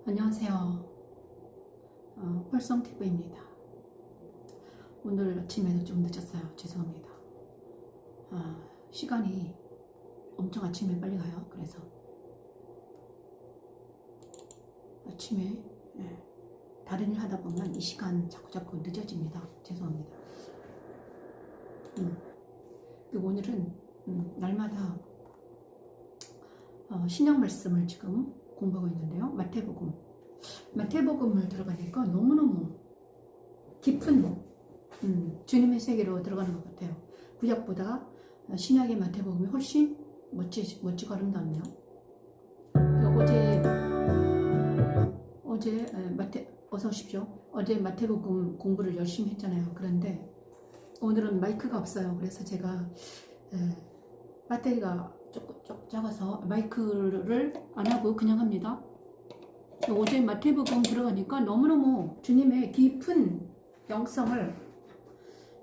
안녕하세요. 펄성TV입니다. 오늘 아침에도 좀 늦었어요. 죄송합니다. 시간이 엄청 아침에 빨리 가요. 그래서 아침에 다른 일 하다 보면 이 시간 자꾸 늦어집니다. 죄송합니다. 그리고 오늘은 날마다 신약 말씀을 지금 공부하고 있는데요. 마태복음을 들어가니까 너무너무 깊은 주님의 세계로 들어가는 것 같아요. 구약보다 신약의 마태복음이 훨씬 멋지고 아름답네요. 어서 오십시오. 어제 마태복음 공부를 열심히 했잖아요. 그런데 오늘은 마이크가 없어요. 그래서 제가 배터리가 조금 작아서 마이크를 안 하고 그냥 합니다. 어제 마태복음 들어가니까 너무너무 주님의 깊은 영성을,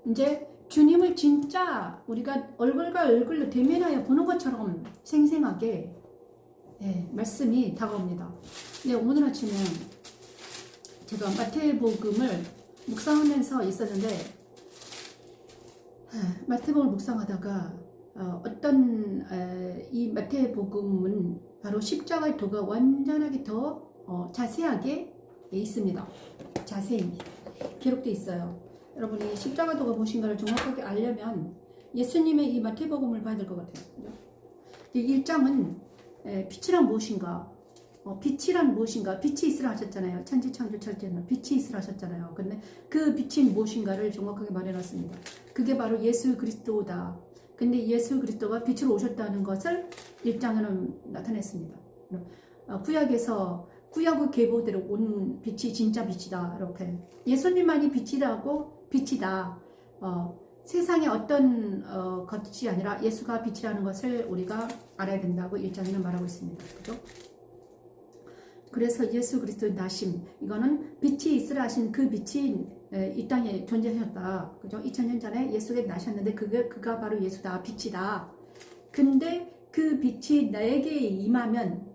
이제 주님을 진짜 우리가 얼굴과 얼굴로 대면하여 보는 것처럼 생생하게 말씀이 다가옵니다. 오늘 아침에 제가 마태복음을 묵상하면서 있었는데, 마태복음을 묵상하다가 이 마태복음은 바로 십자가의 도가 완전하게 더 자세하게 있습니다. 자세히 기록되어 있어요. 여러분이 십자가 도가 무엇인가를 정확하게 알려면 예수님의 이 마태복음을 봐야 될 것 같아요. 이 1장은 빛이란 무엇인가, 빛이란 무엇인가, 빛이 있으라 하셨잖아요. 천지창조 철제는 빛이 있으라 하셨잖아요. 근데 그 빛이 무엇인가를 정확하게 말해놨습니다. 그게 바로 예수 그리스도다. 근데 예수 그리스도가 빛으로 오셨다는 것을 1장에는 나타냈습니다. 구약의 계보대로 온 빛이 진짜 빛이다. 이렇게 예수님만이 빛이라고, 빛이다. 세상의 어떤 것이 아니라 예수가 빛이라는 것을 우리가 알아야 된다고 1장에는 말하고 있습니다. 그죠? 그래서 예수 그리스도의 나심, 이거는 빛이 있으라 하신 그 빛이 이 땅에 존재하셨다. 그죠? 2000년 전에 예수가 나셨는데 그가 바로 예수다. 빛이다. 근데 그 빛이 나에게 임하면,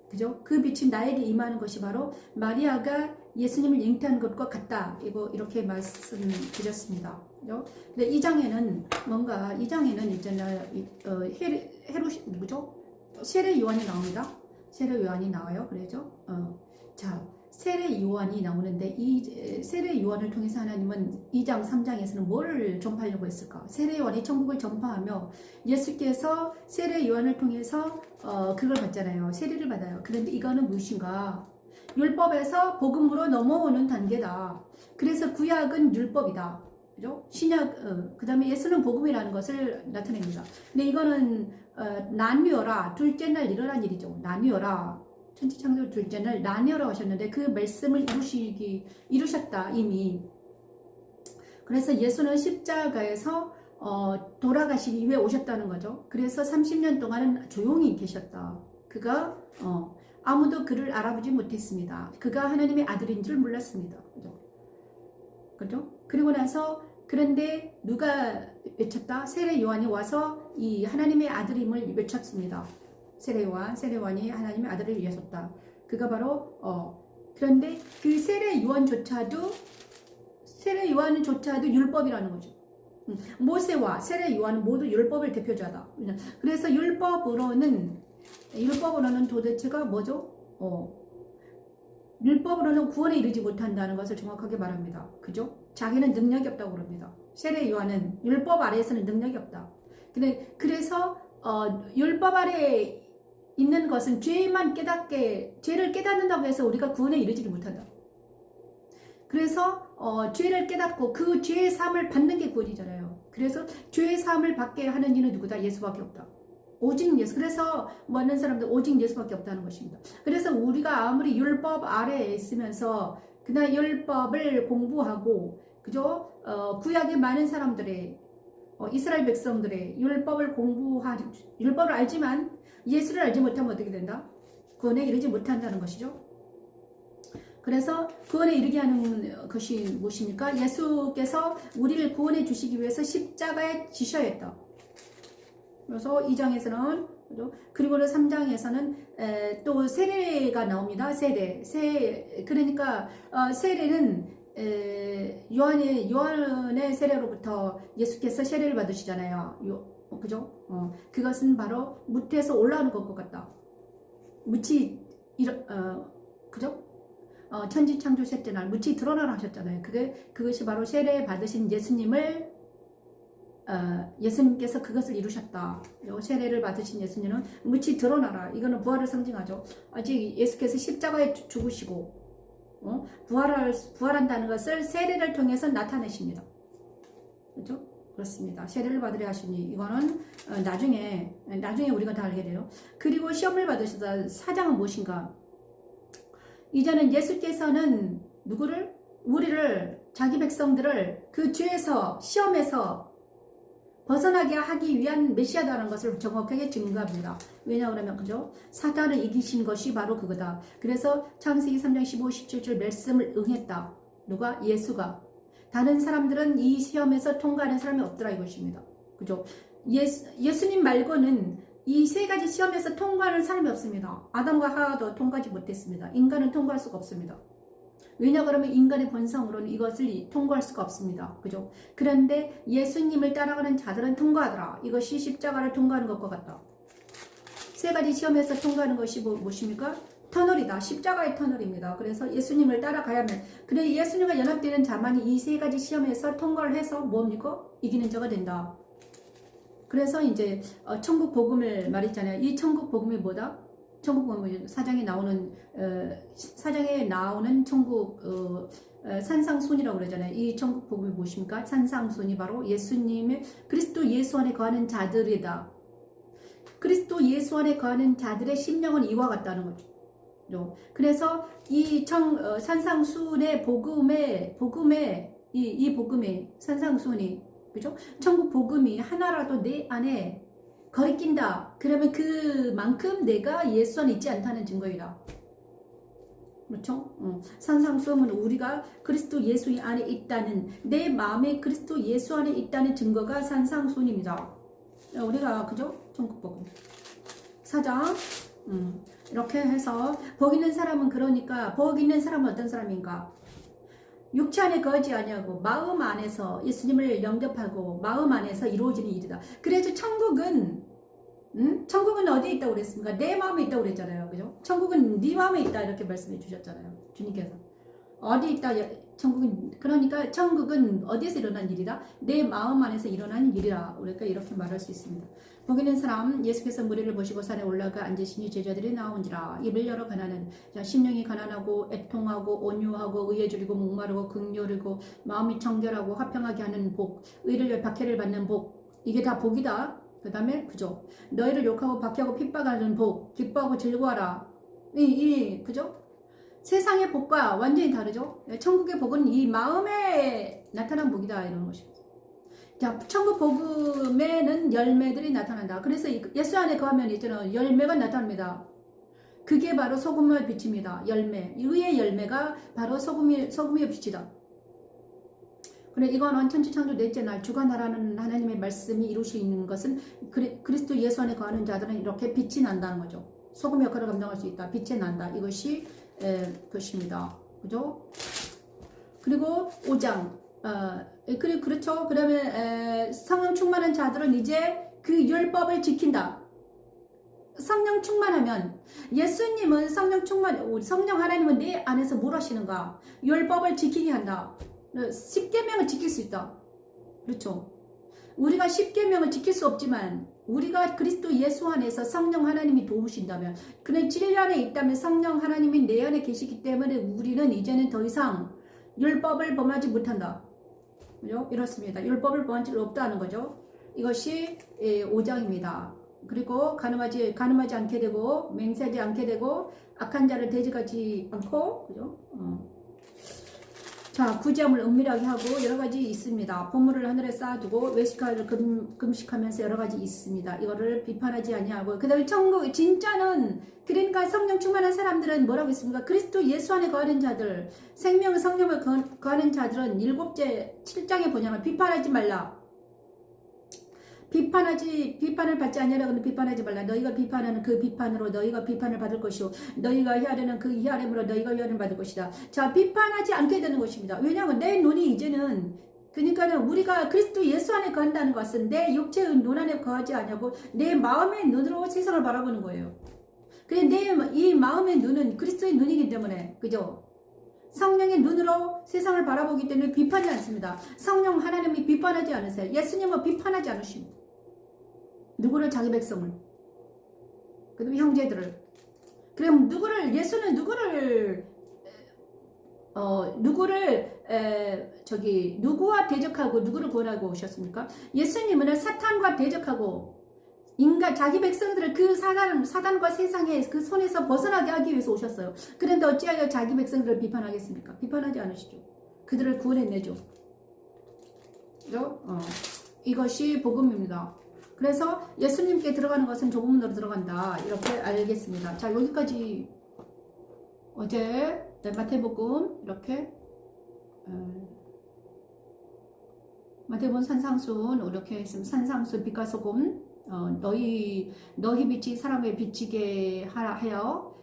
그죠? 그 빛이 나에게 임하는 것이 바로 마리아가 예수님을 잉태한 것과 같다. 이렇게 말씀드렸습니다. 그죠? 근데 이 장에는 세례 요한이 나옵니다. 세례 요한이 나와요. 그래죠? 세례 요한이 나오는데 이 세례 요한을 통해서 하나님은 2장, 3장에서는 뭐를 전파하려고 했을까? 세례 요한이 천국을 전파하며 예수께서 세례 요한을 통해서 그걸 받잖아요. 세례를 받아요. 그런데 이거는 무엇인가? 율법에서 복음으로 넘어오는 단계다. 그래서 구약은 율법이다. 그죠? 신약, 그 다음에 예수는 복음이라는 것을 나타냅니다. 근데 이거는 나뉘어라, 둘째 날 일어난 일이죠. 나뉘어라, 천지창조 둘째 날 나뉘어라 하셨는데 그 말씀을 이루셨다 이미. 그래서 예수는 십자가에서 돌아가시기 위해 오셨다는 거죠. 그래서 30년 동안은 조용히 계셨다. 그가 아무도 그를 알아보지 못했습니다. 그가 하나님의 아들인 줄 몰랐습니다. 그죠? 그리고 나서, 그런데 누가 외쳤다? 세례 요한이 와서 이 하나님의 아들임을 외쳤습니다. 세례 요한이 하나님의 아들을 위하셨다. 그가 바로 그런데 그 세례 요한조차도 율법이라는 거죠. 모세와 세례 요한은 모두 율법을 대표자다. 그래서 율법으로는 도대체가 뭐죠? 율법으로는 구원에 이르지 못한다는 것을 정확하게 말합니다. 그죠? 자기는 능력이 없다고 그럽니다. 세례 요한은 율법 아래에서는 능력이 없다. 그래서 율법 아래 있는 것은 죄를 깨닫는다고 해서 우리가 구원에 이르지를 못한다. 그래서 죄를 깨닫고 그 죄의 사함을 받는 게 구원이잖아요. 그래서 죄의 사함을 받게 하는 이는 누구다? 예수밖에 없다. 오직 예수. 그래서 많은 사람들 오직 예수밖에 없다는 것입니다. 그래서 우리가 아무리 율법 아래에 있으면서 그날 율법을 공부하고, 그죠? 구약의 많은 사람들의 이스라엘 백성들의 율법을 알지만 예수를 알지 못하면 어떻게 된다? 구원에 이르지 못한다는 것이죠. 그래서 구원에 이르게 하는 것이 무엇입니까? 예수께서 우리를 구원해 주시기 위해서 십자가에 지셔야 했다. 그래서 2장에서는 그죠? 그리고 3장에서는 또 세례가 나옵니다. 그러니까 세례는 요한의 세례로부터 예수께서 세례를 받으시잖아요. 그죠? 그것은 바로 무태에서 올라오는 것과 같다. 무치 그죠? 천지 창조 셋째 날 무치 드러나라 하셨잖아요. 그것이 바로 세례 받으신 예수님께서 그것을 이루셨다. 세례를 받으신 예수님은 무치 드러나라. 이거는 부활을 상징하죠. 아직 예수께서 십자가에 죽으시고 부활한다는 것을 세례를 통해서 나타내십니다. 그렇죠? 그렇습니다. 세례를 받으려 하시니 이거는 나중에 우리가 다 알게 돼요. 그리고 시험을 받으셔서 사장은 무엇인가? 이제는 예수께서는 우리를 자기 백성들을 그 죄에서 시험에서 벗어나게 하기 위한 메시아다라는 것을 정확하게 증거합니다. 왜냐 그러면 그죠? 사탄을 이기신 것이 바로 그거다. 그래서 창세기 3장 15, 17절 말씀을 응했다. 누가? 예수가. 다른 사람들은 이 시험에서 통과하는 사람이 없더라 이것입니다. 그죠? 예수님 말고는 이 세 가지 시험에서 통과하는 사람이 없습니다. 아담과 하와도 통과하지 못했습니다. 인간은 통과할 수가 없습니다. 왜냐 그러면 인간의 본성으로는 이것을 통과할 수가 없습니다. 그죠? 그런데 예수님을 따라가는 자들은 통과하더라. 이것이 십자가를 통과하는 것과 같다. 세 가지 시험에서 통과하는 것이 무엇입니까? 터널이다. 십자가의 터널입니다. 그래서 예수님을 따라가야만. 그래 예수님과 연합되는 자만이 이 세 가지 시험에서 통과를 해서 뭡니까? 이기는 자가 된다. 그래서 이제 천국 복음을 말했잖아요. 이 천국 복음이 뭐다? 천국 복음 사장에 나오는 천국 산상순이라고 그러잖아요. 이 천국 복음이 무엇입니까? 산상순이 바로 예수님의 그리스도 예수 안에 거하는 자들이다. 그리스도 예수 안에 거하는 자들의 심령은 이와 같다는 거죠. 그래서 이 산상순의 복음의 산상순이 그죠? 천국 복음이 하나라도 내 안에 거리낀다. 그러면 그만큼 내가 예수 안에 있지 않다는 증거이다. 그렇죠? 산상수험은 우리가 그리스도 예수 안에 있다는, 내 마음에 그리스도 예수 안에 있다는 증거가 산상수훈입니다. 우리가 그죠? 천국 복음 4장 이렇게 해서 복 있는 사람은 그러니까 복 있는 사람은 어떤 사람인가? 육체 안에 거하지 아니하고 마음 안에서 예수님을 영접하고 마음 안에서 이루어지는 일이다. 그래서 천국은 어디에 있다고 그랬습니까? 내 마음에 있다고 그랬잖아요. 그죠? 천국은 네 마음에 있다 이렇게 말씀해 주셨잖아요. 주님께서. 어디 있다? 그러니까 천국은 어디에서 일어난 일이다? 내 마음 안에서 일어난 일이라. 우리가 이렇게 말할 수 있습니다. 복 있는 사람, 예수께서 무리를 보시고 산에 올라가 앉으시니 제자들이 나온지라. 입을 열어 가난한 심령이 가난하고 애통하고 온유하고 의에 줄이고 목마르고 극렬이고 마음이 청결하고 화평하게 하는 복, 의를 박해를 받는 복, 이게 다 복이다. 그 다음에 그죠? 너희를 욕하고 박해하고 핍박하는 복, 기뻐하고 즐거워라. 그죠? 세상의 복과 완전히 다르죠? 천국의 복은 이 마음에 나타난 복이다 이런 것입니다. 자, 천국 복음에는 열매들이 나타난다. 그래서 예수 안에 거하면 이제는 열매가 나타납니다. 그게 바로 소금의 빛입니다. 열매. 의의 열매가 바로 소금의 빛이다. 그래 이건 천지 창조 넷째 날 주관하라는 하나님의 말씀이 이루시는 것은 그리스도 예수 안에 거하는 자들은 이렇게 빛이 난다는 거죠. 소금 역할을 감당할 수 있다. 빛이 난다. 이것이 것입니다. 그죠? 그리고 5장 그렇죠. 그러면 성령 충만한 자들은 이제 그 율법을 지킨다. 성령 충만하면 예수님은 성령 하나님은 내 안에서 뭘 하시는가? 율법을 지키게 한다. 10계명을 지킬 수 있다. 그렇죠. 우리가 10계명을 지킬 수 없지만 우리가 그리스도 예수 안에서 성령 하나님이 도우신다면 그는 진리 안에 있다면 성령 하나님이 내 안에 계시기 때문에 우리는 이제는 더 이상 율법을 범하지 못한다. 그죠? 이렇습니다. 율법을 범할 수 없다는 거죠. 이것이 5장입니다. 그리고 가늠하지 않게 되고 맹세하지 않게 되고 악한 자를 대적하지 않고 그죠? 자, 구제함을 은밀하게 하고 여러 가지 있습니다. 보물을 하늘에 쌓아두고 외식하를 금식하면서 여러 가지 있습니다. 이거를 비판하지 아니하고 그 다음에 천국 진짜는 그러니까 성령 충만한 사람들은 뭐라고 있습니까? 그리스도 예수 안에 거하는 자들 생명 성령을 거하는 자들은 7장에 보냐면 비판하지 말라. 비판을 받지 아니하라고는 비판하지 말라. 너희가 비판하는 그 비판으로 너희가 비판을 받을 것이요 너희가 헤아리는 그 헤아림으로 너희가 헤아림 받을 것이다. 자, 비판하지 않게 되는 것입니다. 왜냐하면 내 눈이 이제는 그러니까는 우리가 그리스도 예수 안에 거한다는 것은 내 육체의 눈 안에 거하지 아니하고 내 마음의 눈으로 세상을 바라보는 거예요. 그래 이 마음의 눈은 그리스도의 눈이기 때문에 그죠? 성령의 눈으로 세상을 바라보기 때문에 비판하지 않습니다. 성령 하나님이 비판하지 않으세요. 예수님은 비판하지 않으십니다. 누구를? 자기 백성을. 그 다음에 형제들을. 그럼 예수는 누구와 대적하고 누구를 구원하고 오셨습니까? 예수님은 사탄과 대적하고 자기 백성들을 그 사단과 세상의 그 손에서 벗어나게 하기 위해서 오셨어요. 그런데 어찌하여 자기 백성들을 비판하겠습니까? 비판하지 않으시죠. 그들을 구원해내죠. 그죠? 이것이 복음입니다. 그래서 예수님께 들어가는 것은 좁은 문으로 들어간다. 이렇게 알겠습니다. 자, 여기까지 어제 마태복음 이렇게 마태복음 산상순 이렇게 했으면 산상순 빛과 소금 너희 빛이 사람에 비치게 하여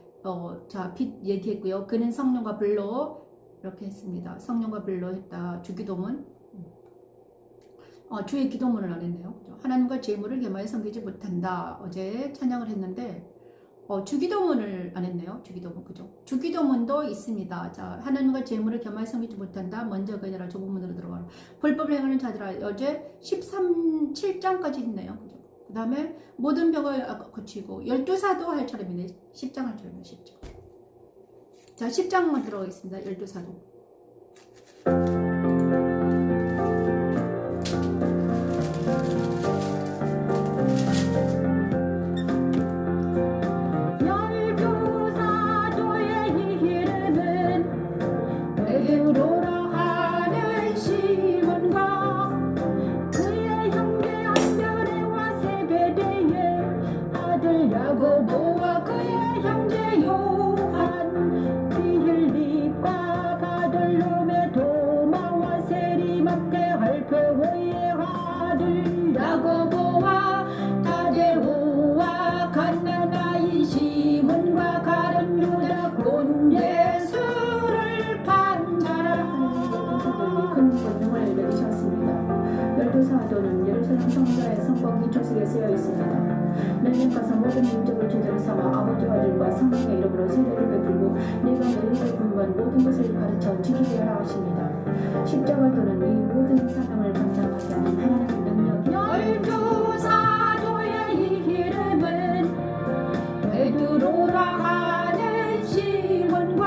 자, 빛 얘기했고요. 그는 성령과 불로 이렇게 했습니다. 성령과 불로 했다. 주기도문 주의 기도문을 안 했네요. 하나님과 제물을 겸하여 섬기지 못한다. 어제 찬양을 했는데 주기도문을 안 했네요. 주기도문 그죠? 주기도문도 있습니다. 자, 하나님과 제물을 겸하여 섬기지 못한다. 먼저 그녀라 좁은 문으로 들어가라. 불법을 행하는 자들아. 어제 7장까지 했네요. 그죠? 그 다음에 모든 병을 고치고 12사도 할 차례입니다. 10장 할 차례입니다. 10장. 자, 10장만 들어가겠습니다. 12사도. 야고보와 그의 형제 요한 비힐립과 바들로메 도마와 세리마테 할페오의 아들 야고보와 타데오와 갓나나이 시몬과 가룟 유다 곧 예수를 판자라 큰 권능을 내리셨습니다. 12사도는 예루살렘 성전의 성곽 위쪽에 쓰여 있습니다. 너희는 가서 모든 민족을 제자로 삼아 아버지와 아들과 성령의 이름으로 세례를 베풀고 내가 너희에게 분부한 모든 것을 가르쳐 지키게 하라 하십니다. 십자가도는 이 모든 사람을 감당하게 하는 하나님의 능력이 12사도의 이름은 베드로라 하는 시몬과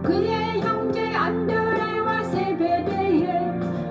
그의 형제 안드레와 세베대의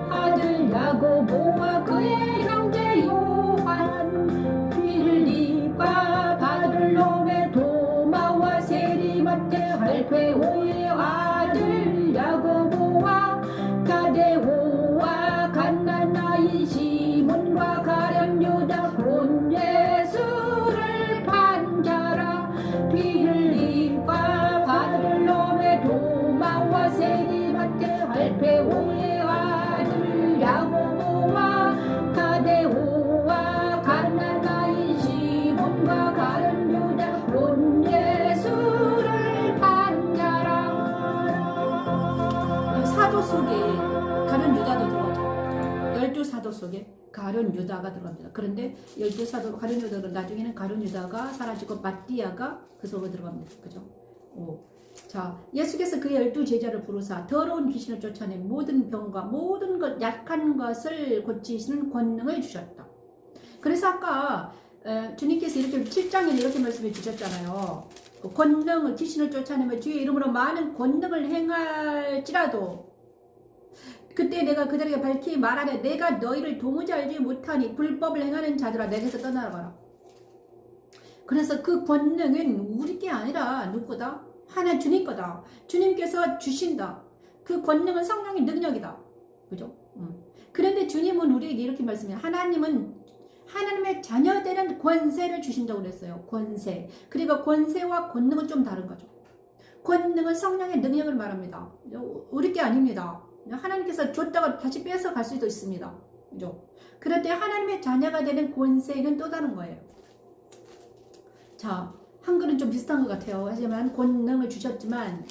아들 야고보와 그의 형제 요한 빌립과 바들로메 도마와 세리마테 할페오의 아들 야고보와 타데오와 갓나나이 시몬과 가룟 유다 곧 예수를 판자라 빌립과 바들로메 도마와 세리마테 할페오의 아들 야고보와 타데오와 갓나나이 시몬과 가룟 유다 곧 예수를 판자라. 사도 속에 가룟 유다도 들어가죠. 12사도 속에 가룟 유다가 들어갑니다. 그런데 12사도 가룟 유다가 나중에는 가룟 유다가 사라지고 마띠아가 그 속으로 들어갑니다. 그죠? 자, 예수께서 그의 12제자를 부르사 더러운 귀신을 쫓아내 모든 병과 모든 것 약한 것을 고치시는 권능을 주셨다. 그래서 아까 주님께서 이렇게 7장에 이렇게 말씀해 주셨잖아요. 권능을 귀신을 쫓아내며 주의 이름으로 많은 권능을 행할지라도 그때 내가 그들에게 밝히 말하되 내가 너희를 도무지 알지 못하니 불법을 행하는 자들아 내게서 떠나가라. 그래서 그 권능은 우리 게 아니라 누구다? 하나 주님 거다. 주님께서 주신다. 그 권능은 성령의 능력이다. 그죠? 그런데 주님은 우리에게 이렇게 말씀해요. 하나님은 하나님의 자녀되는 권세를 주신다고 그랬어요. 권세. 그리고 권세와 권능은 좀 다른 거죠. 권능은 성령의 능력을 말합니다. 우리 게 아닙니다. 하나님께서 줬다가 다시 뺏어 갈 수도 있습니다. 그죠? 그런데 하나님의 자녀가 되는 권세는 또 다른 거예요. 자, 한글은 좀 비슷한 것 같아요. 하지만 권능을 주셨지만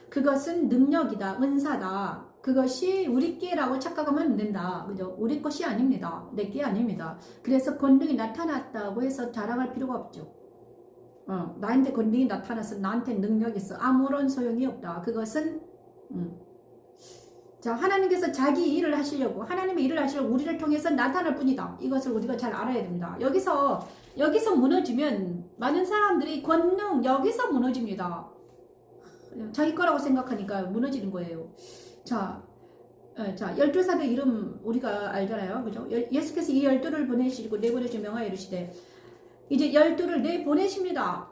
그것은 능력이다, 은사다. 그것이 우리께라고 착각하면 안 된다. 그죠? 우리 것이 아닙니다. 내게 아닙니다. 그래서 권능이 나타났다고 해서 자랑할 필요가 없죠. 나한테 권능이 나타나서 나한테 능력이 있어. 아무런 소용이 없다. 그것은 자, 하나님께서 자기 일을 하시려고, 하나님의 일을 하시려고 우리를 통해서 나타날 뿐이다. 이것을 우리가 잘 알아야 됩니다. 여기서 무너지면 많은 사람들이 권능 여기서 무너집니다. 자기 거라고 생각하니까 무너지는 거예요. 자, 12사도 이름 우리가 알잖아요. 그죠? 예수께서 이 12를 보내시고 내보내주 명하여 이르시되 이제 12를 내보내십니다.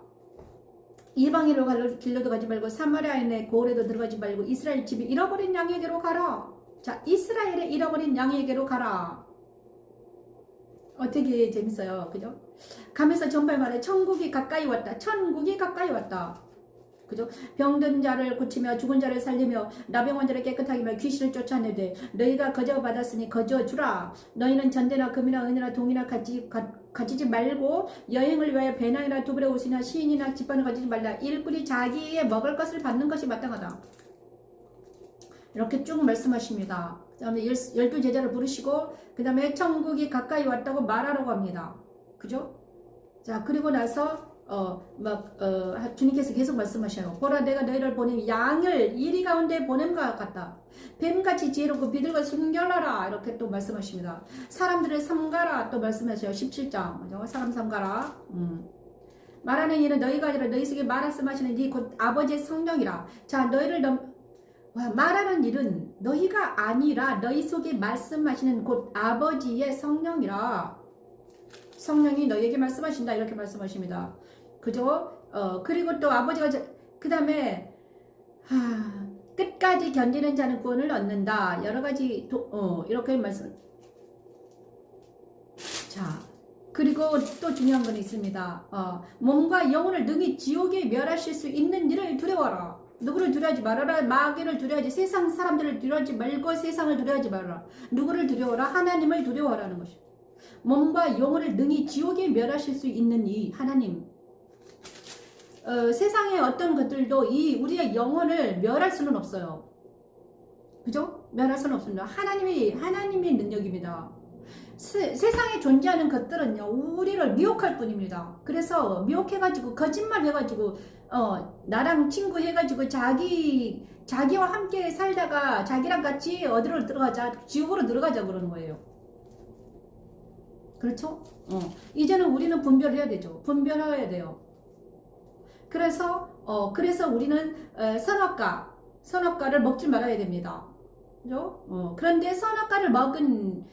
이방인으로 길로도 가지 말고 사마리아인의 고을에도 들어가지 말고 이스라엘 집이 잃어버린 양에게로 가라. 자, 이스라엘의 잃어버린 양에게로 가라. 되게 재밌어요. 그죠? 가면서 전발 말해 천국이 가까이 왔다. 천국이 가까이 왔다. 그죠? 병든 자를 고치며 죽은 자를 살리며 나병한 자를 깨끗하게 하며 귀신을 쫓아내되 너희가 거저 받았으니 거저 주라. 너희는 전대나 금이나 은이나 동이나 가지지 말고 여행을 위하여 배낭이나 두벌의 옷이나 시인이나 집반을 가지지 말라. 일꾼이 자기의 먹을 것을 받는 것이 마땅하다. 이렇게 쭉 말씀하십니다. 그 다음에 12제자를 부르시고 그 다음에 천국이 가까이 왔다고 말하라고 합니다. 그죠? 자, 그리고 나서 주님께서 계속 말씀하셔요. 보라, 내가 너희를 보내면 양을 이리 가운데 보냄과 같다. 뱀같이 지혜롭고 비둘과 순결하라. 이렇게 또 말씀하십니다. 사람들을 삼가라. 또 말씀하셔요. 17장. 사람 삼가라. 말하는 이는 너희가 아니라 너희 속에 말씀하시는 이 곧 아버지의 성령이라. 자, 말하는 일은 너희가 아니라 너희 속에 말씀하시는 곧 아버지의 성령이라. 성령이 너희에게 말씀하신다. 이렇게 말씀하십니다. 그죠? 그리고 또 아버지가 그 다음에 끝까지 견디는 자는 구원을 얻는다. 여러 가지 이렇게 말씀. 자, 그리고 또 중요한 건 있습니다. 몸과 영혼을 능히 지옥에 멸하실 수 있는 일을 두려워라. 누구를 두려워하지 말아라. 마귀를 두려워하지, 세상 사람들을 두려워하지 말고 세상을 두려워하지 말아라. 누구를 두려워하라? 하나님을 두려워하라는 것이죠. 몸과 영혼을 능히 지옥에 멸하실 수 있는 이 하나님. 세상의 어떤 것들도 우리의 영혼을 멸할 수는 없어요. 그죠? 멸할 수는 없습니다. 하나님의 능력입니다. 세상에 존재하는 것들은요, 우리를 미혹할 뿐입니다. 그래서 미혹해가지고, 거짓말해가지고, 나랑 친구해가지고, 자기와 함께 살다가, 자기랑 같이 어디로 들어가자, 지옥으로 들어가자 그러는 거예요. 그렇죠? 이제는 우리는 분별해야 되죠. 분별해야 돼요. 그래서 우리는 선악과를 먹지 말아야 됩니다. 그죠? 그런데 선악과를 먹은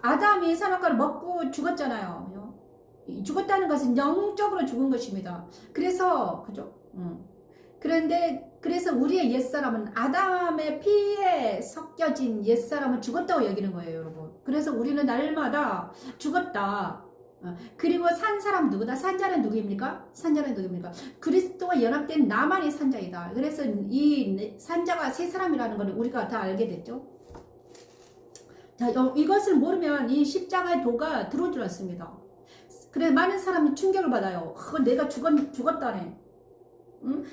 아담이 선악과를 먹고 죽었잖아요. 죽었다는 것은 영적으로 죽은 것입니다. 그래서 그죠? 그래서 우리의 옛사람은 아담의 피에 섞여진 옛사람은 죽었다고 여기는 거예요, 여러분. 그래서 우리는 날마다 죽었다. 그리고 산 사람 누구다? 산자는 누구입니까? 산자는 누구입니까? 그리스도와 연합된 나만이 산자이다. 그래서 이 산자가 세 사람이라는 걸 우리가 다 알게 됐죠. 자, 이것을 모르면 이 십자가의 도가 들어올 줄 알았습니다. 그래, 많은 사람이 충격을 받아요. 내가 죽었다네.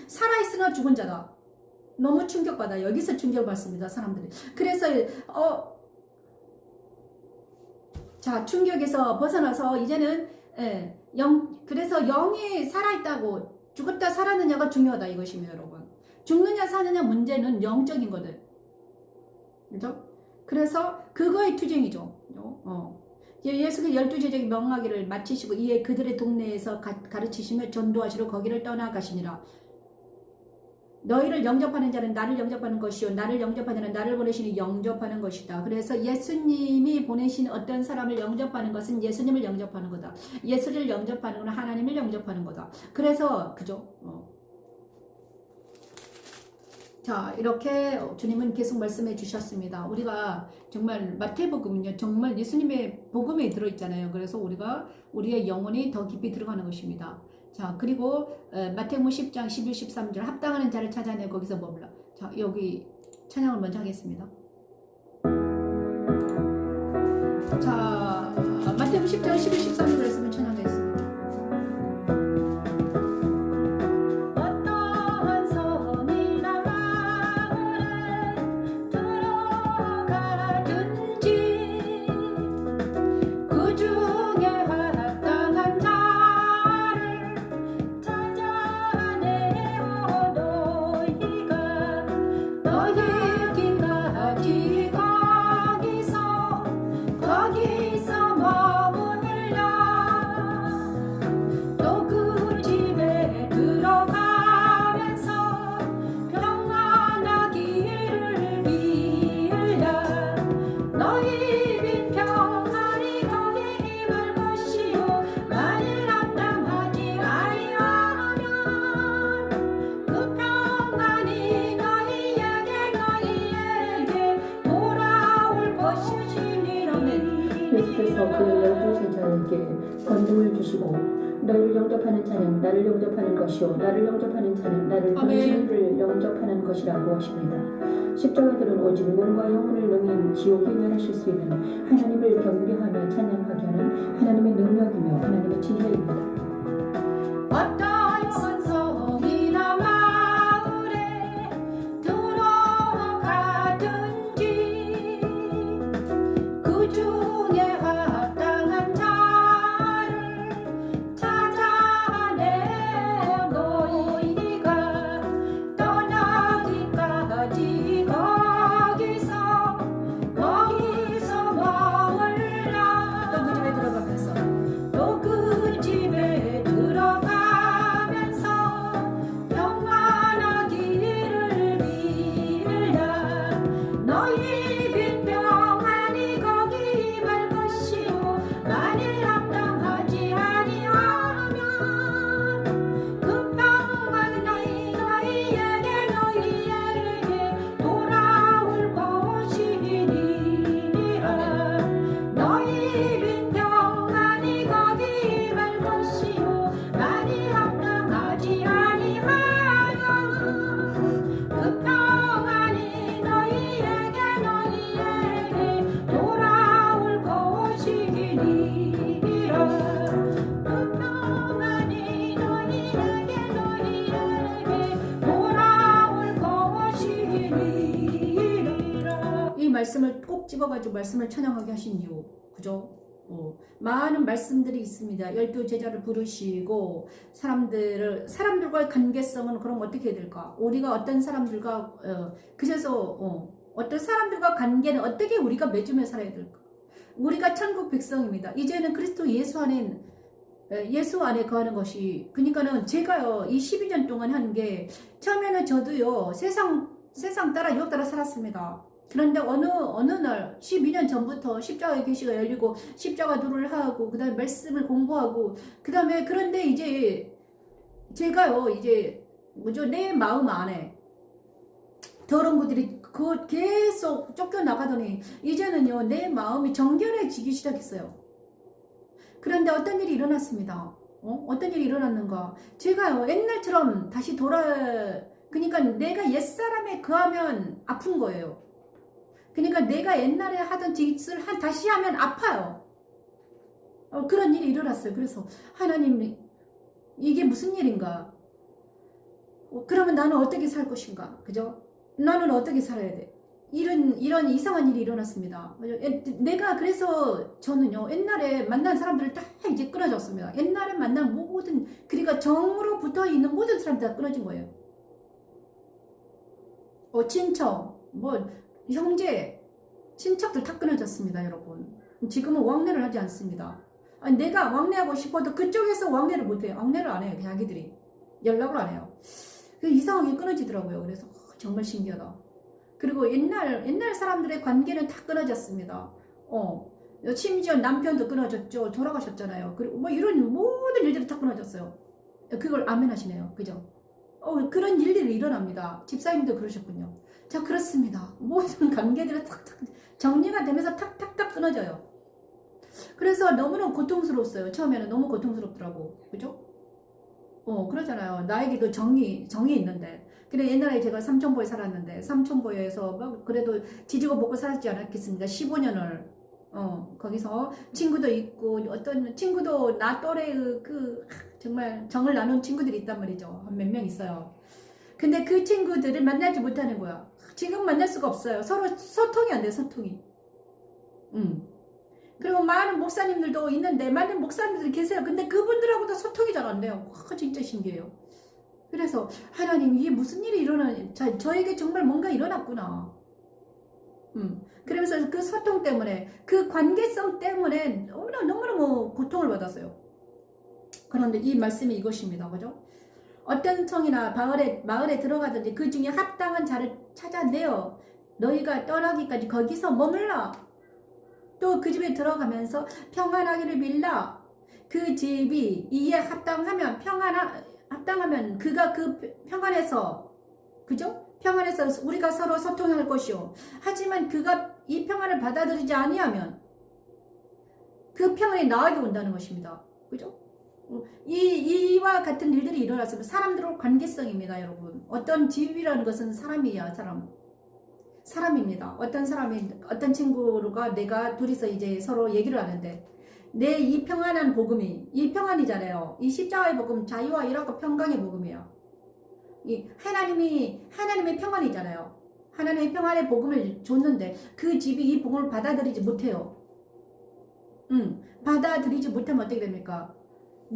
살아있으나 죽은 자다. 너무 충격받아요. 여기서 충격받습니다, 사람들이. 그래서 자, 충격에서 벗어나서 이제는 그래서 영이 살아있다고, 죽었다 살았느냐가 중요하다 이것입니다, 여러분. 죽느냐 사느냐 문제는 영적인 거든. 그죠? 그래서 그거의 투쟁이죠. 예수께서 12제자에게 명하기를 마치시고 이에 그들의 동네에서 가르치시며 전도하시러 거기를 떠나가시니라. 너희를 영접하는 자는 나를 영접하는 것이요 나를 영접하는 자는 나를 보내시니 영접하는 것이다. 그래서 예수님이 보내신 어떤 사람을 영접하는 것은 예수님을 영접하는 거다. 예수를 영접하는 건 하나님을 영접하는 거다. 그래서 그죠? 자, 이렇게 주님은 계속 말씀해 주셨습니다. 우리가 정말 마태복음은요, 정말 예수님의 복음에 들어있잖아요. 그래서 우리의 영혼이 더 깊이 들어가는 것입니다. 자, 그리고 마태복음 10장 11, 13절 합당하는 자를 찾아내 거기서 머물러. 자, 여기 찬양을 먼저 하겠습니다. 자, 마태복음 10장 12, 13절 말씀을 찬양하겠습니다. 어떠한 성이나 마을에 들어가든지 그 중에 합당한 자를 찾아내어 너희가 너희끼까지 거기서 머물라. 또 그 집에 들어가면서 평안하기를 빌라. 너희 빈 평안이 거기 임할 것이요 만일 합당하지 아니하면 그 평안이 너희에게 돌아올 것이니라. 예수께서 그 12제자에게 권능을 주시고 너희를 영접하는 자는 나를 영접하는 것이요 나를 영접하는 자는 나를 보내신 이를 영접하는 것이라고 하십니다. 십자가들은 오직 몸과 영혼을 능히 지옥에 멸하실 수 있는 하나님을 경배하며 찬양하게 하는 하나님의 능력이며 하나님의 지혜입니다. 어떠한 성이나 마을에 들어가든지 그 중에 합당한 자를 찾아내어 너희가 떠나기까지 거기서 머물라. 또 그 집에 들어가면서 또 그 집에 들어가면서 평안하기를 빌라. 너희 빈 평안이 거기 임할 것이요 만일 합당하지 아니하면 그 평안이 너희에게 돌아올 것이니라. 너희 빈 평안이 거기 임할 것이요 만일 합당하지 아니하면 그 평안이 너희에게 돌아올 것이니라. 그 평안이 너희에게 돌아올 것이니라. 이 말씀을 꼭 집어가지고 말씀을 찬양하게 하신 이유, 그죠? 많은 말씀들이 있습니다. 12제자를 부르시고 사람들과의 관계성은 그럼 어떻게 해야 될까? 우리가 어떤 사람들과 그래서 어떤 사람들과 관계는 어떻게 우리가 맺으며 살아야 될까? 우리가 천국 백성입니다. 이제는 그리스도 예수 안에 거하는 것이, 그러니까는 제가요 이 12년 동안 한 게, 처음에는 저도요 세상 따라 유혹 따라 살았습니다. 그런데 어느 날 12년 전부터 십자가의 계시가 열리고 십자가 도를 하고 그 다음에 말씀을 공부하고 그 다음에, 그런데 이제 제가요 이제 내 마음 안에 더러운 것들이 계속 쫓겨나가더니 이제는요 내 마음이 정결해지기 시작했어요. 그런데 어떤 일이 일어났습니다. 어떤 일이 일어났는가? 제가요 옛날처럼 다시 그러니까 내가 옛사람에 거하면 아픈 거예요. 그러니까 내가 옛날에 하던 짓을 다시 하면 아파요. 그런 일이 일어났어요. 그래서 하나님, 이게 무슨 일인가? 그러면 나는 어떻게 살 것인가? 그죠? 나는 어떻게 살아야 돼? 이런 이상한 일이 일어났습니다. 그래서 저는요 옛날에 만난 사람들을 다 이제 끊어졌습니다. 옛날에 만난 모든, 그러니까 정으로 붙어 있는 모든 사람들 다 끊어진 거예요. 친척, 형제, 친척들 다 끊어졌습니다, 여러분. 지금은 왕래를 하지 않습니다. 아니, 내가 왕래하고 싶어도 그쪽에서 왕래를 못해요. 왕래를 안 해요, 자기들이. 연락을 안 해요. 이상하게 끊어지더라고요. 그래서 정말 신기하다. 그리고 옛날 사람들의 관계는 다 끊어졌습니다. 심지어 남편도 끊어졌죠. 돌아가셨잖아요. 그리고 이런 모든 일들이 다 끊어졌어요. 그걸 아멘 하시네요. 그죠? 그런 일들이 일어납니다. 집사님도 그러셨군요. 자, 그렇습니다. 모든 관계들이 탁탁 정리가 되면서 탁탁탁 끊어져요. 그래서 너무너무 고통스러웠어요. 처음에는 너무 고통스럽더라고. 그죠? 그러잖아요. 나에게도 정이 있는데. 근데 옛날에 제가 삼천포에 살았는데, 삼천포에서 그래도 지지고 먹고 살았지 않았겠습니까? 15년을. 거기서 친구도 있고 어떤 친구도 나 또래의 정말 정을 나눈 친구들이 있단 말이죠. 한 몇 명 있어요. 근데 그 친구들을 만나지 못하는 거야. 지금 만날 수가 없어요. 서로 소통이 안 돼, 소통이. 그리고 많은 목사님들도 있는데 많은 목사님들이 계세요. 근데 그분들하고도 소통이 잘 안 돼요. 진짜 신기해요. 그래서 하나님, 이게 무슨 일이 저에게 정말 뭔가 일어났구나. 그러면서 그 소통 때문에, 그 관계성 때문에 너무너무 고통을 받았어요. 그런데 이 말씀이 이것입니다. 그죠? 어떤 성이나 마을에 들어가든지 그 중에 합당한 자를 찾아내어 너희가 떠나기까지 거기서 머물러. 또 그 집에 들어가면서 평안하기를 빌라. 그 집이 이에 합당하면 그가 그 평안에서, 그죠? 평안에서 우리가 서로 소통할 것이요. 하지만 그가 이 평안을 받아들이지 아니하면 그 평안이 나에게 온다는 것입니다. 그죠? 이와 같은 일들이 일어났으면 사람들의 관계성입니다, 여러분. 어떤 집이라는 것은 사람이야, 사람입니다. 어떤 친구가 내가 둘이서 이제 서로 얘기를 하는데, 내 이 평안한 복음이, 이 평안이잖아요. 이 십자가의 복음, 자유와 일하고 평강의 복음이에요. 이 하나님의 평안이잖아요. 하나님의 평안의 복음을 줬는데 그 집이 이 복음을 받아들이지 못해요. 받아들이지 못하면 어떻게 됩니까?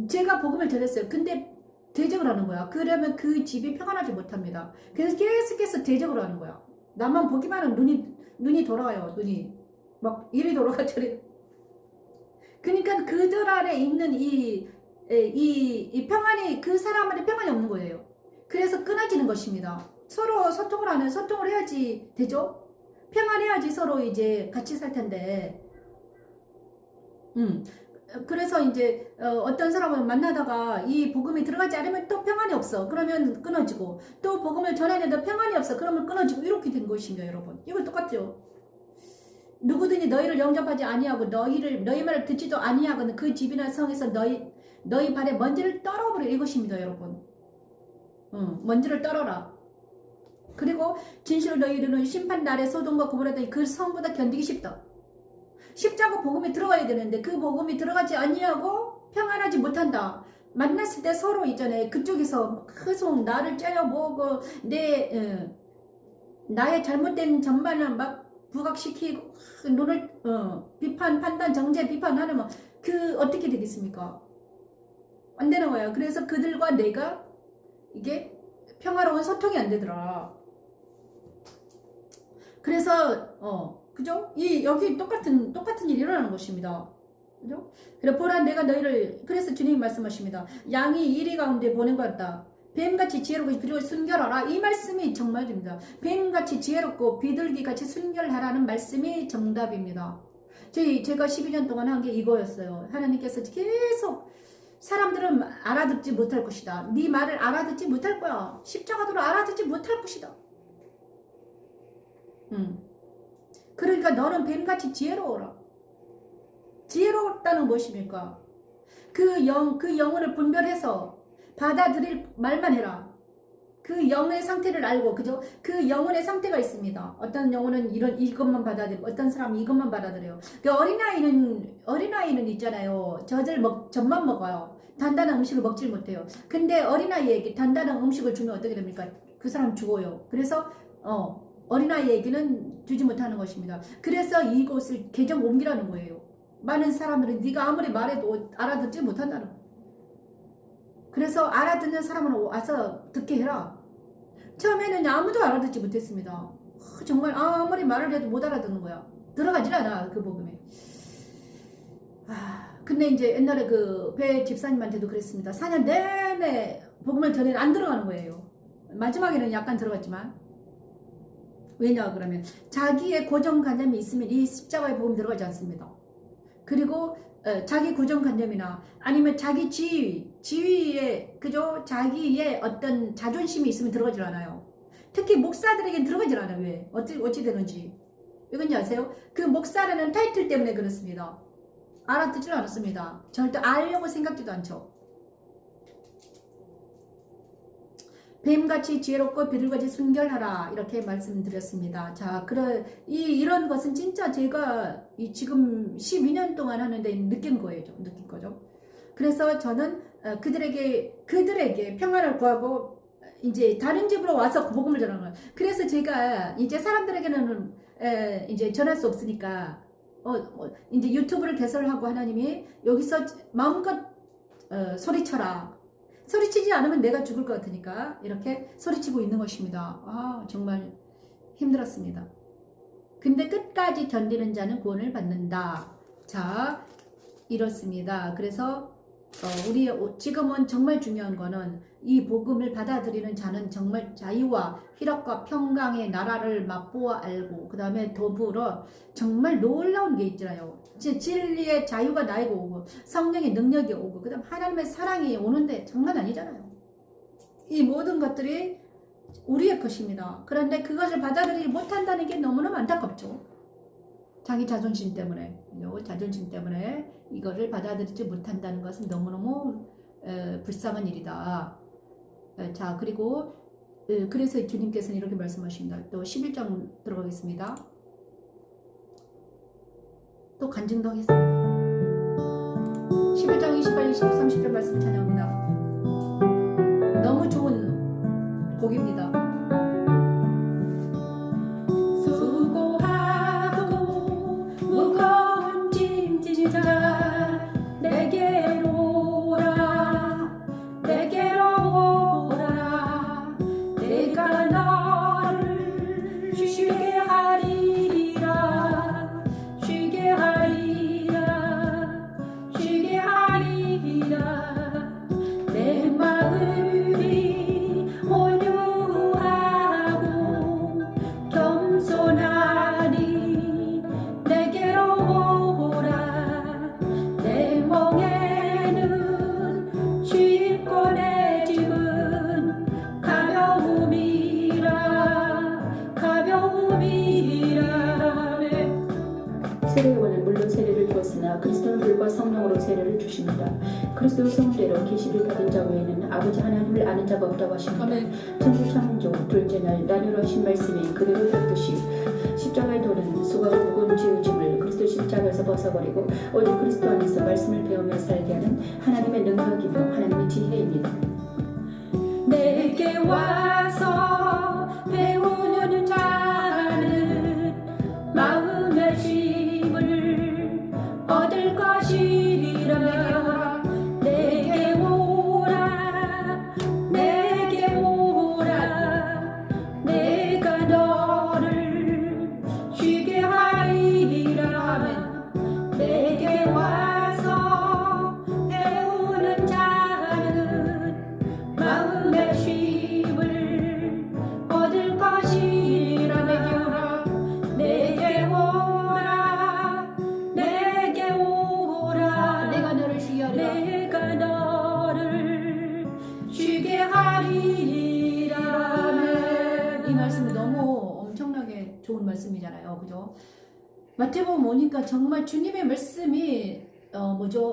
제가 복음을 전했어요. 근데 대적을 하는 거야. 그러면 그 집이 평안하지 못합니다. 그래서 계속해서 대적을 하는 거야. 나만 보기만 하면 눈이 돌아와요. 눈이 막 이리 돌아가 저리. 그러니까 그들 안에 있는 이 평안이, 그 사람 안에 평안이 없는 거예요. 그래서 끊어지는 것입니다. 서로 소통을 해야지 되죠? 평안해야지 서로 이제 같이 살 텐데. 그래서 이제 어떤 사람을 만나다가 이 복음이 들어가지 않으면 또 평안이 없어. 그러면 끊어지고, 또 복음을 전하는데 평안이 없어. 그러면 끊어지고, 이렇게 된 것입니다, 여러분. 이건 똑같죠. 누구든지 너희를 영접하지 아니하고 너희 말을 듣지도 아니하거든 그 집이나 성에서 너희 발에 먼지를 떨어버려. 이것입니다, 여러분. 먼지를 떨어라. 그리고 진실로 너희 이르는 심판 날에 소돔과 고모라더니 그 성보다 견디기 쉽다. 십자가 복음이 들어가야 되는데 그 복음이 들어가지 아니하고 평안하지 못한다. 만났을 때 서로 있잖아요. 그쪽에서 계속 나를 째려보고 나의 잘못된 전반을 막 부각시키고 눈을 비판, 판단, 정죄, 비판하면 어떻게 되겠습니까? 안 되는 거예요. 그래서 그들과 내가 이게 평화로운 소통이 안 되더라. 그래서 그죠? 여기 똑같은 일이 일어나는 것입니다. 그죠? 그래 보라 내가 너희를, 그래서 주님이 말씀하십니다. 양이 이리 가운데 보낸 것 같다. 뱀같이 지혜롭고 비둘기 순결하라. 이 말씀이 정말입니다. 뱀같이 지혜롭고 비둘기같이 순결하라는 말씀이 정답입니다. 제가 12년 동안 한 게 이거였어요. 하나님께서 계속 사람들은 알아듣지 못할 것이다. 네 말을 알아듣지 못할 거야. 십자가도로 알아듣지 못할 것이다. 그러니까 너는 뱀같이 지혜로워라. 지혜로웠다는 무엇입니까? 그 영혼을 분별해서 받아들일 말만 해라. 그 영의 상태를 알고, 그죠? 그 영혼의 상태가 있습니다. 어떤 영혼은 이것만 받아들이고, 어떤 사람은 이것만 받아들여요. 그 어린아이는 있잖아요. 젖만 먹어요. 단단한 음식을 먹질 못해요. 근데 어린아이에게 단단한 음식을 주면 어떻게 됩니까? 그 사람 죽어요. 그래서, 어린아이에게는 주지 못하는 것입니다. 그래서 이곳을 개정 옮기라는 거예요. 많은 사람들은 네가 아무리 말해도 알아듣지 못한다는 거예요. 그래서 알아듣는 사람은 와서 듣게 해라. 처음에는 아무도 알아듣지 못했습니다. 정말 아무리 말을 해도 못 알아듣는 거야. 들어가질 않아, 그 복음에. 근데 이제 옛날에 그 배 집사님한테도 그랬습니다. 4년 내내 복음을 전해 안 들어가는 거예요. 마지막에는 약간 들어갔지만. 왜냐 그러면 자기의 고정관념이 있으면 이 십자가의 복음 들어가지 않습니다. 그리고 자기 고정관념이나 아니면 자기 지위에, 그죠? 자기의 어떤 자존심이 있으면 들어가질 않아요. 특히 목사들에겐 들어가질 않아요. 왜? 어찌 되는지. 왜 그런지 아세요? 그 목사라는 타이틀 때문에 그렇습니다. 알아듣질 않았습니다. 절대 알려고 생각지도 않죠. 뱀같이 지혜롭고 비둘같이 순결하라 이렇게 말씀드렸습니다. 자, 이런 것은 진짜 제가 지금 12년 동안 하는데 느낀 거예요. 느낀 거죠. 그래서 저는 그들에게 평안을 구하고 이제 다른 집으로 와서 복음을 전하는 거예요. 그래서 제가 이제 사람들에게는 이제 전할 수 없으니까 이제 유튜브를 개설하고 하나님이 여기서 마음껏 소리쳐라. 소리치지 않으면 내가 죽을 것 같으니까 이렇게 소리치고 있는 것입니다. 아, 정말 힘들었습니다. 근데 끝까지 견디는 자는 구원을 받는다. 자, 이렇습니다. 그래서 우리 지금은 정말 중요한 거는 이 복음을 받아들이는 자는 정말 자유와 희락과 평강의 나라를 맛보아 알고 그 다음에 더불어 정말 놀라운 게 있잖아요. 진리의 자유가 나에게 오고 성령의 능력이 오고 그 다음 하나님의 사랑이 오는데 장난 아니잖아요. 이 모든 것들이 우리의 것입니다. 그런데 그것을 받아들이지 못한다는 게 너무너무 안타깝죠. 자기 자존심 때문에 이거를 받아들이지 못한다는 것은 너무너무 불쌍한 일이다. 자, 그리고 그래서 주님께서는 이렇게 말씀하십니다. 또 11장 들어가겠습니다. 또 간증도 하겠습니다. 11장 28, 29, 30절 말씀 찬양합니다. 너무 좋은 곡입니다. 수고하고 무거운 짐진자 내게로 오라 내가 너를 쉬게 하리라 내 마음이 온유하고 겸손하니 내게로 오라 내 멍에는 쉽고 내 짐은 가벼움이라 세례 요한은 물론 세례를 주었으나 그리스도는 불과 성령으로 세례를 주십니다. 그리스도의 성대로 계시를 받은 자 외에는 아버지 하나님을 아는 자가 없다고 하십니다. 천주 창조 둘째 날 나누러 하신 말씀이 그대로 되었듯이 십자가의 도는 수고하고 무거운 죄의 짐을 그리스도 십자가에서 벗어버리고 오직 그리스도 안에서 말씀을 배우며 살게 하는 하나님의 능력이며 하나님의 지혜입니다. 내게 와서 배우는 자는 마음의 힘을 얻을 것이라 내게 오라 내가 너를 쉬게 하리라 내게 와서 배우는 자는 마음의 쉼을 얻을 것이라 내게 오라 내가 너를 쉬게 하리라. 내가 너를 쉬게 하리라 이 말씀이 너무 엄청나게 좋은 말씀이잖아요. 그죠? 마태복음 오니까 정말 주님의 말씀이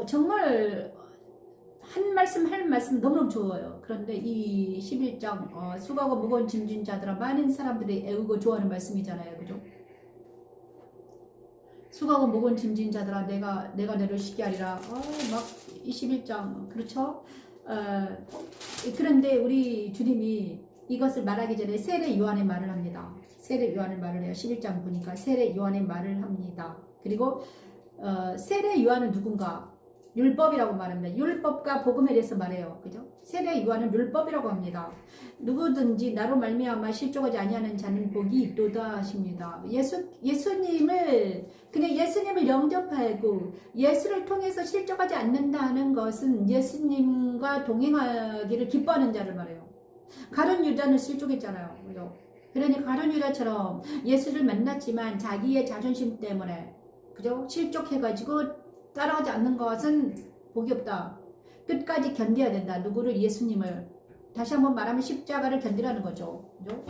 정말 한 말씀 너무너무 좋아요. 그런데 이 11장 수고하고 무거운 짐진 자들아 많은 사람들이 애우고 좋아하는 말씀이잖아요. 그죠? 수고하고 무거운 짐진 자들아 내가 너를 쉬게 하리라. 막 21장 그렇죠? 그런데 우리 주님이 이것을 말하기 전에 세례 요한의 말을 합니다. 세례 요한의 말을 해요. 11장 보니까 세례 요한의 말을 합니다. 그리고 세례 요한은 누군가? 율법이라고 말합니다. 율법과 복음에 대해서 말해요. 그죠? 세례 요한은 율법이라고 합니다. 누구든지 나로 말미암아 실족하지 아니하는 자는 복이 있도다 하십니다. 예수님을 영접하고 예수를 통해서 실족하지 않는다는 것은 예수님과 동행하기를 기뻐하는 자를 말해요. 가룟 유다는 실족했잖아요. 그죠? 그러니 가룟 유다처럼 예수를 만났지만 자기의 자존심 때문에 그죠? 실족해가지고 따라가지 않는 것은 복이 없다. 끝까지 견뎌야 된다. 누구를? 예수님을. 다시 한번 말하면 십자가를 견디라는 거죠. 그죠?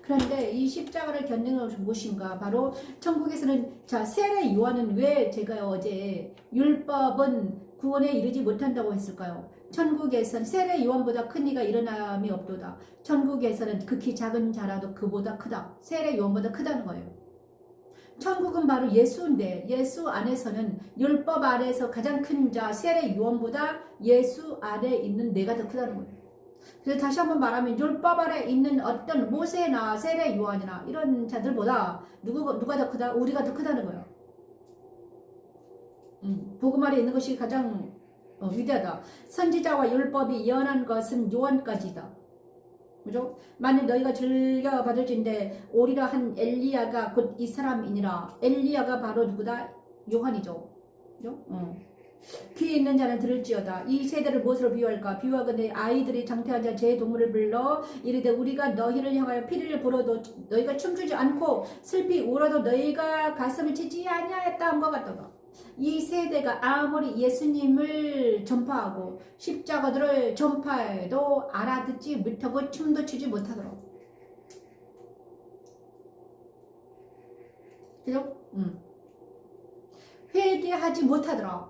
그런데 이 십자가를 견디는 것은 무엇인가? 바로 천국에서는 세례 요한은 왜 제가 어제 율법은 구원에 이르지 못한다고 했을까요? 천국에선 세례 요한보다 큰 이가 일어남이 없도다. 천국에서는 극히 작은 자라도 그보다 크다. 세례 요한보다 크다는 거예요. 천국은 바로 예수인데 예수 안에서는 율법 아래에서 가장 큰 자 세례 요한보다 예수 아래 있는 내가 더 크다는 거예요. 그래서 다시 한번 말하면 율법 아래 있는 어떤 모세나 세례 요한이나 이런 자들보다 누가 더 크다? 우리가 더 크다는 거예요. 복음 아래 있는 것이 가장 위대하다. 선지자와 율법이 예언한 것은 요한까지다. 그죠? 만일 너희가 즐겨 받을진대 오리라 한 엘리야가 곧 이 사람이니라. 엘리야가 바로 누구다? 요한이죠. 그죠? 귀 있는 자는 들을지어다. 이 세대를 무엇으로 비유할까? 비유하건대 아이들이 장태한 자 제 동물을 불러 이르되 우리가 너희를 향하여 피리를 불어도 너희가 춤추지 않고 슬피 울어도 너희가 가슴을 치지 아니하였다 한 것 같다가. 이 세대가 아무리 예수님을 전파하고 십자가들을 전파해도 알아듣지 못하고 춤도 추지 못하더라고. 그죠? 회개하지 못하더라.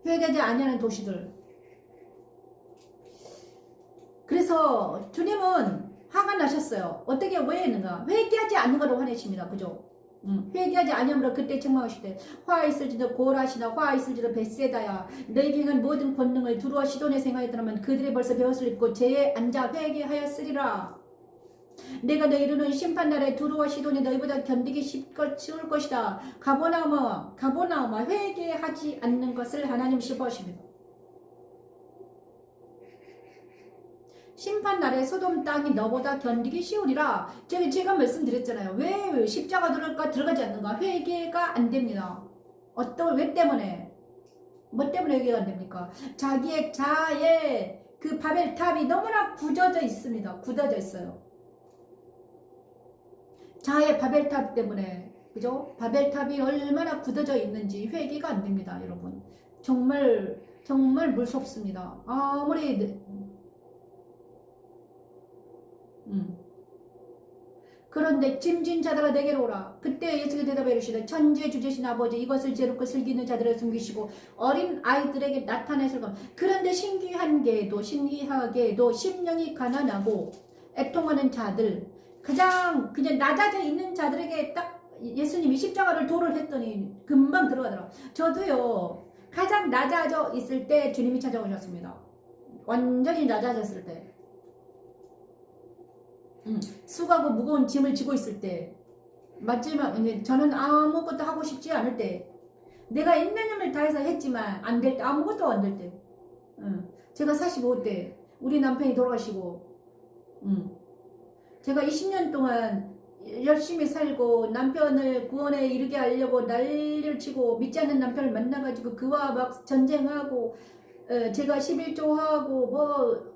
회개하지 아니하는 도시들. 그래서 주님은 화가 나셨어요. 어떻게 왜 했는가? 회개하지 않는 거로 화내십니다. 그죠? 회개하지 아니하므로 그때 책망하실 때 화 있을지도 고라시나 화 있을지도 벳세다야 너희에게 행한 모든 권능을 두루와 시돈에서 행하였더라면 그들이 벌써 배옷을 입고 제에 앉아 회개하였으리라. 내가 너희로는 심판날에 두루와 시돈이 너희보다 견디기 쉬울 것이다. 가보나마 회개하지 않는 것을 하나님 슬퍼하십니다. 심판날에 소돔 땅이 너보다 견디기 쉬우리라. 제가 말씀드렸잖아요. 왜 십자가 들어가지 않는가? 회개가 안 됩니다. 왜 때문에? 뭐 때문에 회개가 안 됩니까? 자기의 자아의 그 바벨탑이 너무나 굳어져 있습니다. 굳어져 있어요. 자아의 바벨탑 때문에, 그죠? 바벨탑이 얼마나 굳어져 있는지 회개가 안 됩니다, 여러분. 정말 무섭습니다. 아무리 그런데 짐진 자들아 내게로 오라. 그때 예수께서 대답해 이르시되 천지의 주제신 아버지 이것을 제롭고 슬기는 자들을 숨기시고 어린 아이들에게 나타내실 것. 그런데 신기하게도 심령이 가난하고 애통하는 자들, 가장 그냥 낮아져 있는 자들에게 딱 예수님이 십자가를 도를 했더니 금방 들어가더라. 저도요 가장 낮아져 있을 때 주님이 찾아오셨습니다. 완전히 낮아졌을 때, 수고하고 무거운 짐을 지고 있을 때, 마지막 저는 아무것도 하고 싶지 않을 때, 내가 있는 힘을 다해서 했지만 안 될 때, 아무것도 안 될 때, 제가 45대 우리 남편이 돌아가시고, 제가 20년 동안 열심히 살고 남편을 구원에 이르게 하려고 난리를 치고 믿지 않는 남편을 만나가지고 그와 막 전쟁하고, 제가 11조하고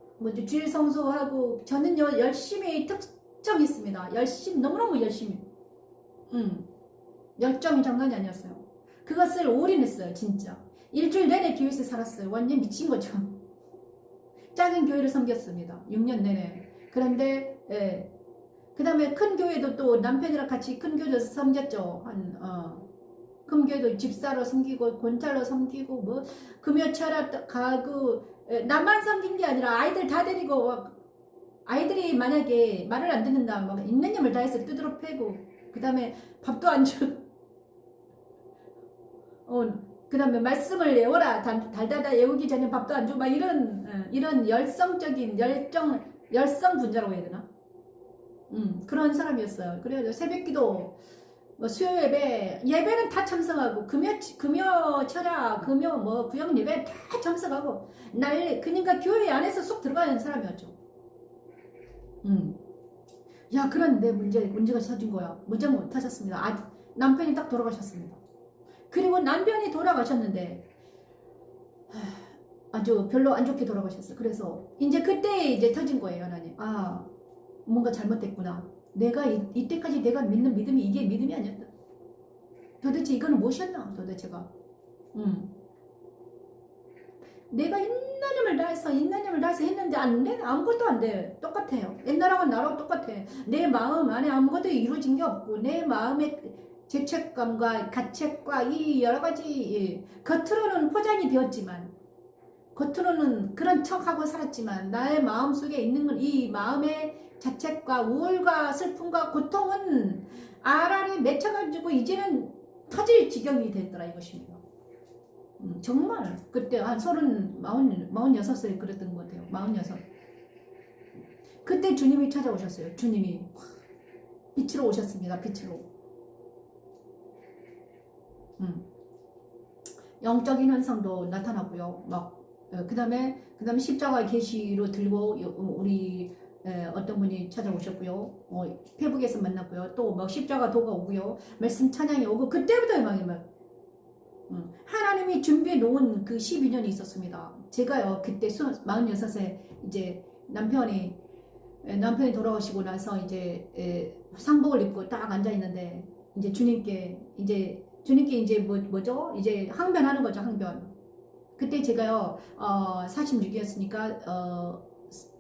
주일 성수하고, 저는요 열심히 특정했습니다. 너무너무 열심히. 열정이 장난이 아니었어요. 그것을 올인했어요. 진짜 일주일 내내 교회에서 살았어요. 완전 미친 것처럼. 작은 교회를 섬겼습니다. 6년 내내. 그런데 그 다음에 큰 교회도 또 남편이랑 같이 큰 교회도 섬겼죠. 큰 교회도 집사로 섬기고 권찰로 섬기고 금요철학 가구, 나만 섬긴 게 아니라 아이들 다 데리고, 아이들이 만약에 말을 안 듣는다 막 있는 힘을 다해서 두드러 패고, 그 다음에 밥도 안 주, 그 다음에 말씀을 외워라 달달달 외우기 전에 밥도 안 줘, 막 이런 열성적인 열성 분자라고 해야 되나? 그런 사람이었어요. 그래서 새벽기도, 수요 예배는 다 참석하고, 금요 철야, 구역 예배 다 참석하고, 그러니까 교회 안에서 쏙 들어가는 사람이었죠. 야, 그런데 문제가 터진 거야. 문제 못 터졌습니다. 남편이 딱 돌아가셨습니다. 그리고 남편이 돌아가셨는데, 아주 별로 안 좋게 돌아가셨어요. 그래서, 그때 터진 거예요, 하나님. 뭔가 잘못됐구나. 내가 이때까지 내가 믿는 믿음이 이게 믿음이 아니었다. 도대체 이거는 무엇이었나? 도대체가. 내가 있는 힘을 다해서 했는데 안 돼? 아무것도 안 돼. 똑같아요. 옛날하고 나랑 똑같아. 내 마음 안에 아무것도 이루어진 게 없고, 내 마음의 죄책감과 가책과 이 여러 가지 겉으로는 포장이 되었지만 겉으로는 그런 척하고 살았지만 나의 마음속에 있는 건 이 마음의 자책과 우울과 슬픔과 고통은 알알이 맺혀가지고 이제는 터질 지경이 됐더라 이것입니다. 정말 그때 한 46살 그랬던 것 같아요. 46. 그때 주님이 찾아오셨어요. 주님이 빛으로 오셨습니다. 빛으로. 영적인 현상도 나타나고요. 그 다음에 십자가 계시로 들고 우리 어떤 분이 찾아오셨고요. 페북에서 만났고요. 또 막 십자가 도가 오고요. 말씀 찬양이 오고 그때부터 막 하나님이 준비해 놓은 그 12년이 있었습니다. 제가요 그때 46세 이제 남편이 돌아가시고 나서 이제 상복을 입고 딱 앉아 있는데 이제 주님께 이제 뭐죠? 이제 항변하는 거죠, 항변. 그때 제가요 46이었으니까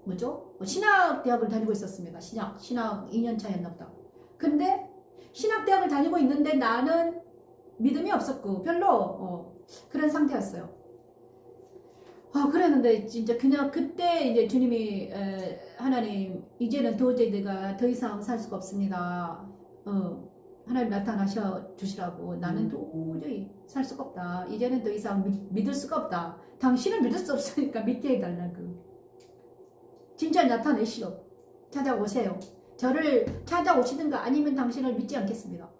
뭐죠? 신학대학을 다니고 있었습니다. 신학 2년 차였나 보다. 근데 신학대학을 다니고 있는데 나는 믿음이 없었고 별로 그런 상태였어요. 그랬는데 진짜 그냥 그때 이제 주님이 하나님 이제는 도저히 내가 더 이상 살 수가 없습니다. 하나님 나타나셔 주시라고. 나는 도저히 살 수가 없다. 이제는 더 이상 믿을 수가 없다. 당신을 믿을 수 없으니까 믿게 해달라고. 진짜 나타내시오. 찾아오세요. 저를 찾아오시든가 아니면 당신을 믿지 않겠습니다.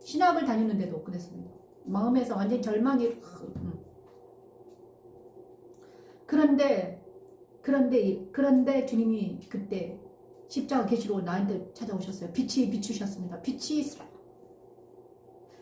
신학을 다니는데도 그랬습니다. 마음에서 완전 절망이 그런데 주님이 그때 십자가 계시로 나한테 찾아오셨어요. 빛이 비추셨습니다. 빛이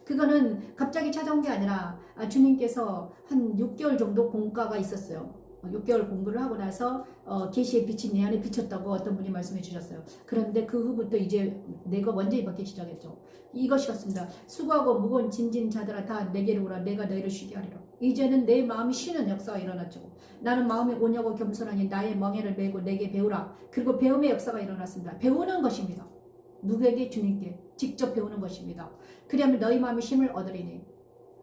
그거는 갑자기 찾아온 게 아니라 주님께서 한 6개월 정도 공과가 있었어요. 6개월 공부를 하고 나서 계시의 빛이 내 안에 비쳤다고 어떤 분이 말씀해 주셨어요. 그런데 그 후부터 이제 내가 완전히 바뀌기 시작했죠. 이것이었습니다. 수고하고 무거운 짐진 자들아 다 내게로 오라. 내가 너희를 쉬게 하리라. 이제는 내 마음이 쉬는 역사가 일어났죠. 나는 마음이 온유하고 겸손하니 나의 멍에를 메고 내게 배우라. 그리고 배움의 역사가 일어났습니다. 배우는 것입니다. 누구에게? 주님께 직접 배우는 것입니다. 그러면 너희 마음이 쉼을 얻으리니.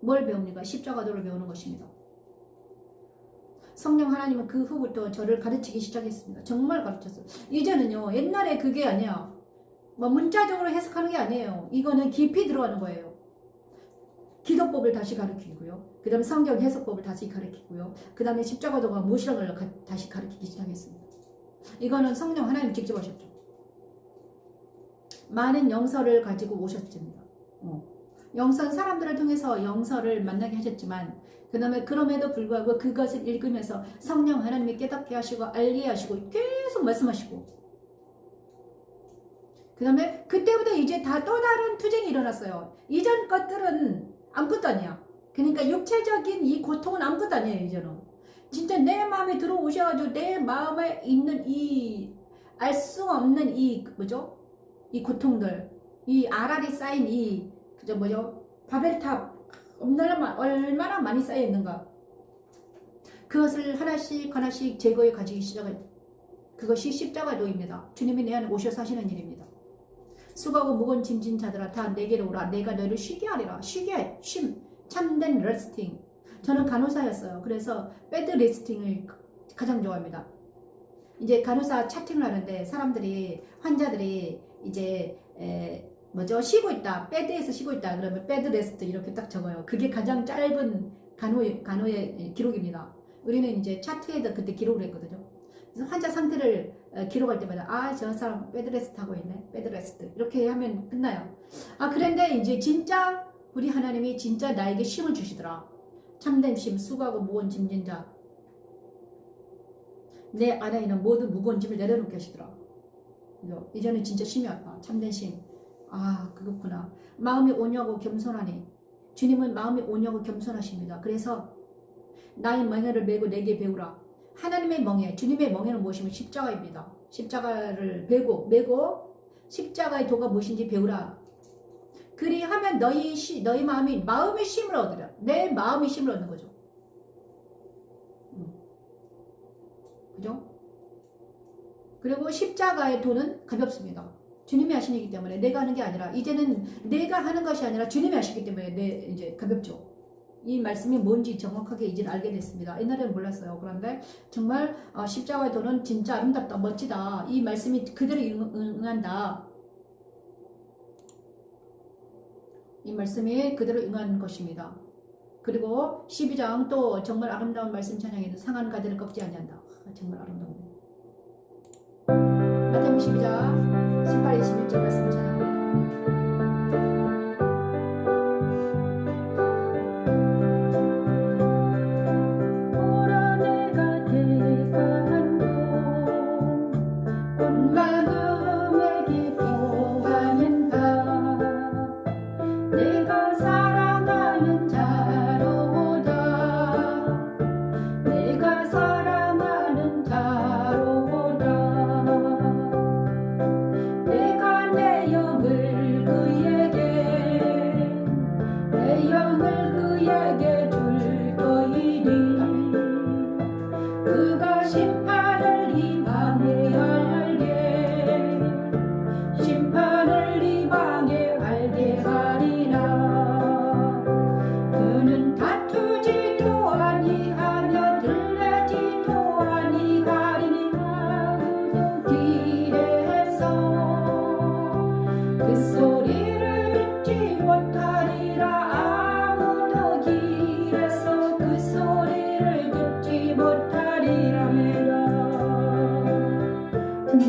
뭘 배웁니까? 십자가도를 배우는 것입니다. 성령 하나님은 그 후부터 저를 가르치기 시작했습니다. 정말 가르쳤어요. 이제는요 옛날에 그게 아니야. 뭐 문자적으로 해석하는 게 아니에요. 이거는 깊이 들어가는 거예요. 기도법을 다시 가르치고요. 그 다음에 성경 해석법을 다시 가르치고요. 그 다음에 십자가도가 무엇이라는 걸 다시 가르치기 시작했습니다. 이거는 성령 하나님 직접 하셨죠. 많은 영서를 가지고 오셨습니다. 영선 사람들을 통해서 영서를 만나게 하셨지만 그 다음에 그럼에도 불구하고 그것을 읽으면서 성령 하나님이 깨닫게 하시고 알게 하시고 계속 말씀하시고 그 다음에 그때부터 이제 다 또 다른 투쟁이 일어났어요. 이전 것들은 아무것도 아니야. 그러니까 육체적인 이 고통은 아무것도 아니에요. 이제는 진짜 내 마음에 들어오셔가지고 내 마음에 있는 이 알 수 없는 이 뭐죠? 이 고통들, 이 알알이 쌓인 이 그저 뭐죠? 바벨탑 얼마나 많이 쌓여 있는가. 그것을 하나씩 제거해 가지기 시작한 그것이 십자가도입니다. 주님이 내 안에 오셔서 하시는 일입니다. 수고하고 무거운 짐진 자들아 다 내게로 오라. 내가 너희를 쉬게 하리라. 쉼 참된 레스팅. 저는 간호사였어요. 그래서 배드 레스팅을 가장 좋아합니다. 이제 간호사 차팅을 하는데 환자들이 이제 뭐죠? 쉬고 있다. 배드에서 쉬고 있다. 그러면 배드 레스트 이렇게 딱 적어요. 그게 가장 짧은 간호의 기록입니다. 우리는 이제 차트에다 그때 기록을 했거든요. 그래서 환자 상태를 기록할 때마다 저 사람 배드 레스트 하고 있네. 배드 레스트. 이렇게 하면 끝나요. 그런데 이제 진짜 우리 하나님이 진짜 나에게 쉼을 주시더라. 참된 쉼, 수고하고 무거운 짐진 자. 내 안에 있는 모든 무거운 짐을 내려놓게 하시더라. 이제는 진짜 쉼이 왔다. 참된 쉼. 그렇구나. 마음이 온유하고 겸손하니. 주님은 마음이 온유하고 겸손하십니다. 그래서 나의 멍에를 메고 내게 배우라. 하나님의 멍에, 주님의 멍에는 무엇이면 십자가입니다. 십자가를 메고 십자가의 도가 무엇인지 배우라. 그리하면 너희 마음의 쉼을 얻으라. 내 마음의 쉼을 얻는 거죠. 그죠? 그리고 십자가의 도는 가볍습니다. 주님이 하시기 때문에 내가 하는 게 아니라 이제는 내가 하는 것이 아니라 주님이 하시기 때문에 이제 가볍죠. 이 말씀이 뭔지 정확하게 이제 알게 됐습니다. 옛날에는 몰랐어요. 그런데 정말 십자가의 도는 진짜 아름답다, 멋지다. 이 말씀이 그대로 응한다. 이 말씀이 그대로 응한 것입니다. 그리고 12장 또 정말 아름다운 말씀 찬양에는 상한 가대를 꺾지 아니한다. 정말 아름다운데. 마태복음 12장 18, 21절 말씀을 찬양합니다.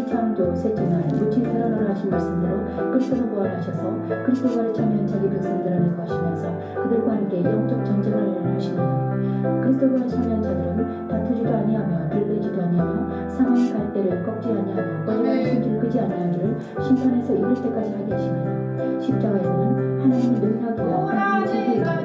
창조 셋째 날 무치 드러나라 하신 말씀대로 그리스도는 부활하셔서 그리스도와를 참여한 자기 백성들 안에 거하시면서 그들과 함께 영적 전쟁을 하십니다. 그리스도와 참여한 자들은 다투지도 아니하며 들리지도 아니하며 상황의 갈대를 꺾지 아니하며 꺼져가는 심지를 끄지 아니하기를 심판에서 이를 때까지 하게 하십니다. 십자가에서는 하나님의 능력이와 하나님의 지혜가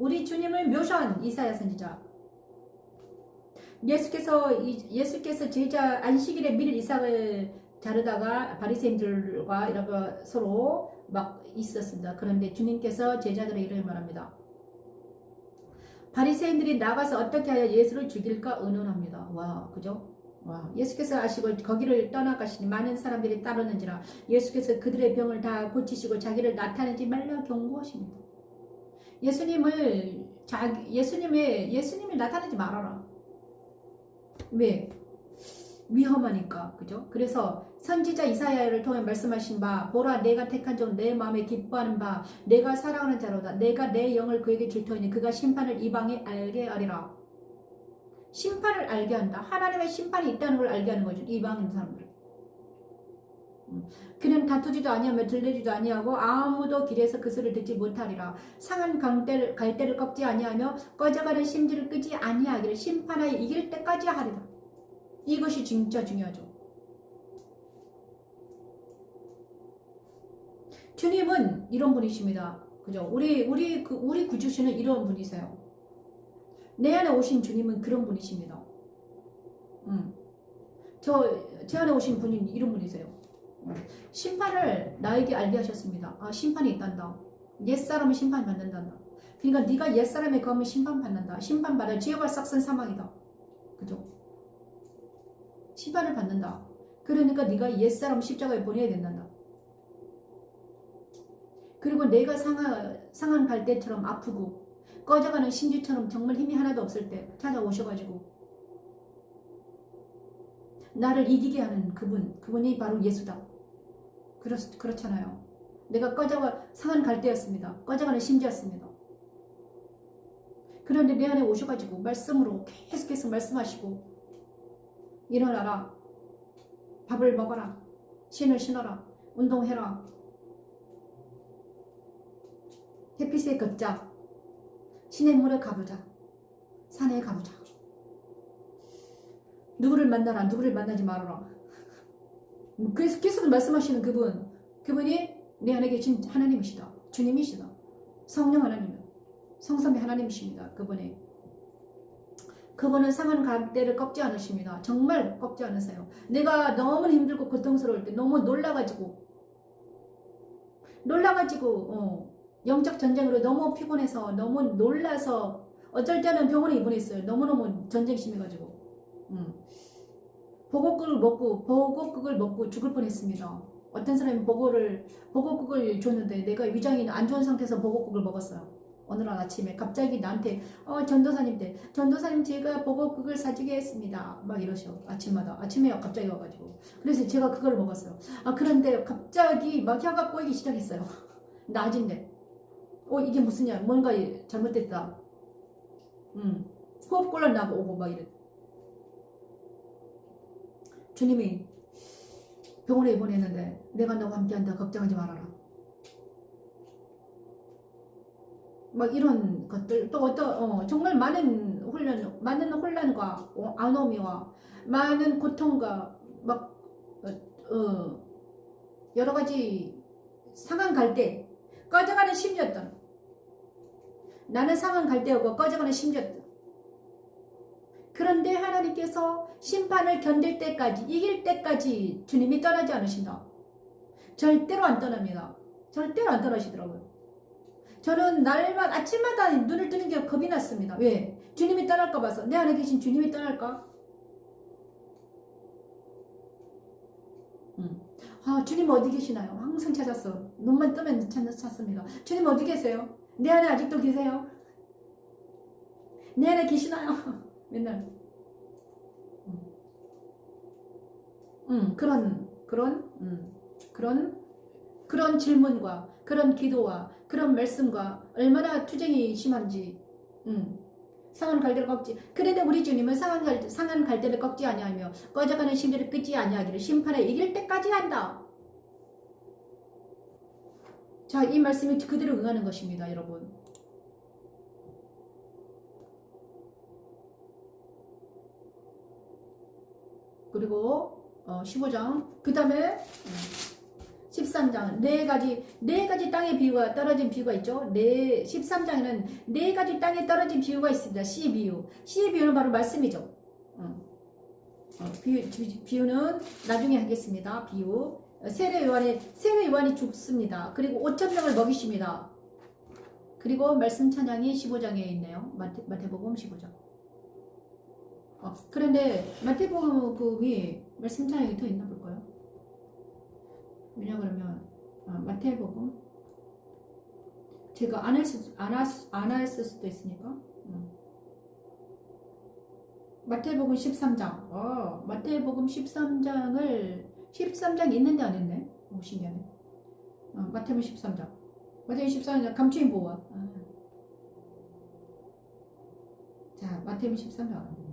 우리 주님을 묘사한 이사야 선지자. 예수께서 제자 안식일에 밀 이삭을 자르다가 바리새인들과 이렇게 서로 막 있었습니다. 그런데 주님께서 제자들의 이름을 말합니다. 바리새인들이 나가서 어떻게 하여 예수를 죽일까 의논합니다. 와, 그죠? 와, 예수께서 아시고 거기를 떠나가시니 많은 사람들이 따르는지라 예수께서 그들의 병을 다 고치시고 자기를 나타내지 말라 경고하십니다. 예수님을 나타내지 말아라. 왜? 위험하니까. 그죠? 그래서 선지자 이사야를 통해 말씀하신 바, 보라 내가 택한 종 내 마음에 기뻐하는 바 내가 사랑하는 자로다. 내가 내 영을 그에게 줄 터이니 그가 심판을 이방에 알게 하리라. 심판을 알게 한다. 하나님의 심판이 있다는 걸 알게 하는 거죠. 이방인 사람들. 그는 다투지도 아니하며 들리지도 아니하고 아무도 길에서 그 소리를 듣지 못하리라. 상한 갈대를 꺾지 아니하며 꺼져가는 심지를 끄지 아니하기를 심판하여 이길 때까지 하리라. 이것이 진짜 중요하죠. 주님은 이런 분이십니다. 그죠? 우리 구주시는 이런 분이세요. 내 안에 오신 주님은 그런 분이십니다. 제 안에 오신 분이 이런 분이세요. 심판을 나에게 알게 하셨습니다. 아, 심판이 있단다. 옛사람은 심판받는단다. 그러니까 네가 옛사람에 거하면 심판받는다. 심판받아 지옥을 싹슨 사망이다. 그죠? 심판을 받는다. 그러니까 네가 옛사람 십자가에 보내야 된단다. 그리고 내가 상한 갈대처럼 아프고 꺼져가는 신주처럼 정말 힘이 하나도 없을 때 찾아오셔가지고 나를 이기게 하는 그분이 바로 예수다. 그렇잖아요. 내가 상한 갈대였습니다. 꺼져가는 심지였습니다. 그런데 내 안에 오셔가지고 말씀으로 계속해서 말씀하시고 일어나라. 밥을 먹어라. 신을 신어라. 운동해라. 햇빛에 걷자. 신의 물에 가보자. 산에 가보자. 누구를 만나라. 누구를 만나지 말아라. 계속 말씀하시는 그분이 내 안에 계신 하나님이시다. 주님이시다. 성령 하나님, 성삼위 하나님이십니다. 그분은 상한 갈대를 꺾지 않으십니다. 정말 꺾지 않으세요. 내가 너무 힘들고 고통스러울 때 너무 놀라가지고 영적 전쟁으로 너무 피곤해서 너무 놀라서 어쩔 때는 병원에 입원했어요. 너무너무 전쟁 심해가지고 보고국을 먹고 죽을 뻔했습니다. 어떤 사람이 보고국을 줬는데 내가 위장이 안 좋은 상태에서 보고국을 먹었어요. 어느 날 아침에 갑자기 나한테 전도사님 제가 보고국을 사주겠습니다. 막 이러셔. 아침에 갑자기 와가지고 그래서 제가 그걸 먹었어요. 그런데 갑자기 막 혀가 꼬이기 시작했어요. 낮인데 이게 무슨냐 뭔가 잘못됐다. 호흡곤란 나고 오고 막 이래. 주님이 병원에 입원했는데 내가 너와 함께한다. 걱정하지 말아라. 막 이런 것들 또 정말 많은 혼란과 아노미와 많은 고통과 막 여러 가지 상한 갈대 꺼져가는 심지였던 나는 상한 갈대였고 꺼져가는 심지였던 그런데 하나님께서 심판을 견딜 때까지 이길 때까지 주님이 떠나지 않으신다. 절대로 안 떠납니다. 절대로 안 떠나시더라고요. 저는 날마다 아침마다 눈을 뜨는 게 겁이 났습니다. 왜? 주님이 떠날까 봐서. 내 안에 계신 주님이 떠날까? 주님 어디 계시나요? 항상 찾았어. 눈만 뜨면 찾습니다. 주님 어디 계세요? 내 안에 아직도 계세요? 내 안에 계시나요? 맨날 그런 질문과 그런 기도와 그런 말씀과 얼마나 투쟁이 심한지 상한 갈대를 꺾지. 그런데 우리 주님은 상한 갈대를 꺾지 아니하며 꺼져가는 심지를 끄지 아니하기를 심판에 이길 때까지 한다. 자, 이 말씀이 그대로 응하는 것입니다, 여러분. 그리고 15장 그 다음에 13장 네 가지 땅의 비유가 떨어진 비유가 있죠. 13장에는 네 가지 땅에 떨어진 비유가 있습니다. 비유는 바로 말씀이죠. 비유는 나중에 하겠습니다. 비유 세례 요한이 죽습니다. 그리고 5,000명을 먹이십니다. 그리고 말씀 찬양이 15장에 있네요. 마태복음 15장. 그런데 마태복음이 말씀 찬양이 더 있나 볼까요? 왜냐 그러면 마태복음 제가 안 했을 수도 있으니까 마태복음 13장 마태복음 13장 있는데 안 했네. 신기하네. 마태복음 13장 감추인 보호와 자 마태복음 13장 안 했네.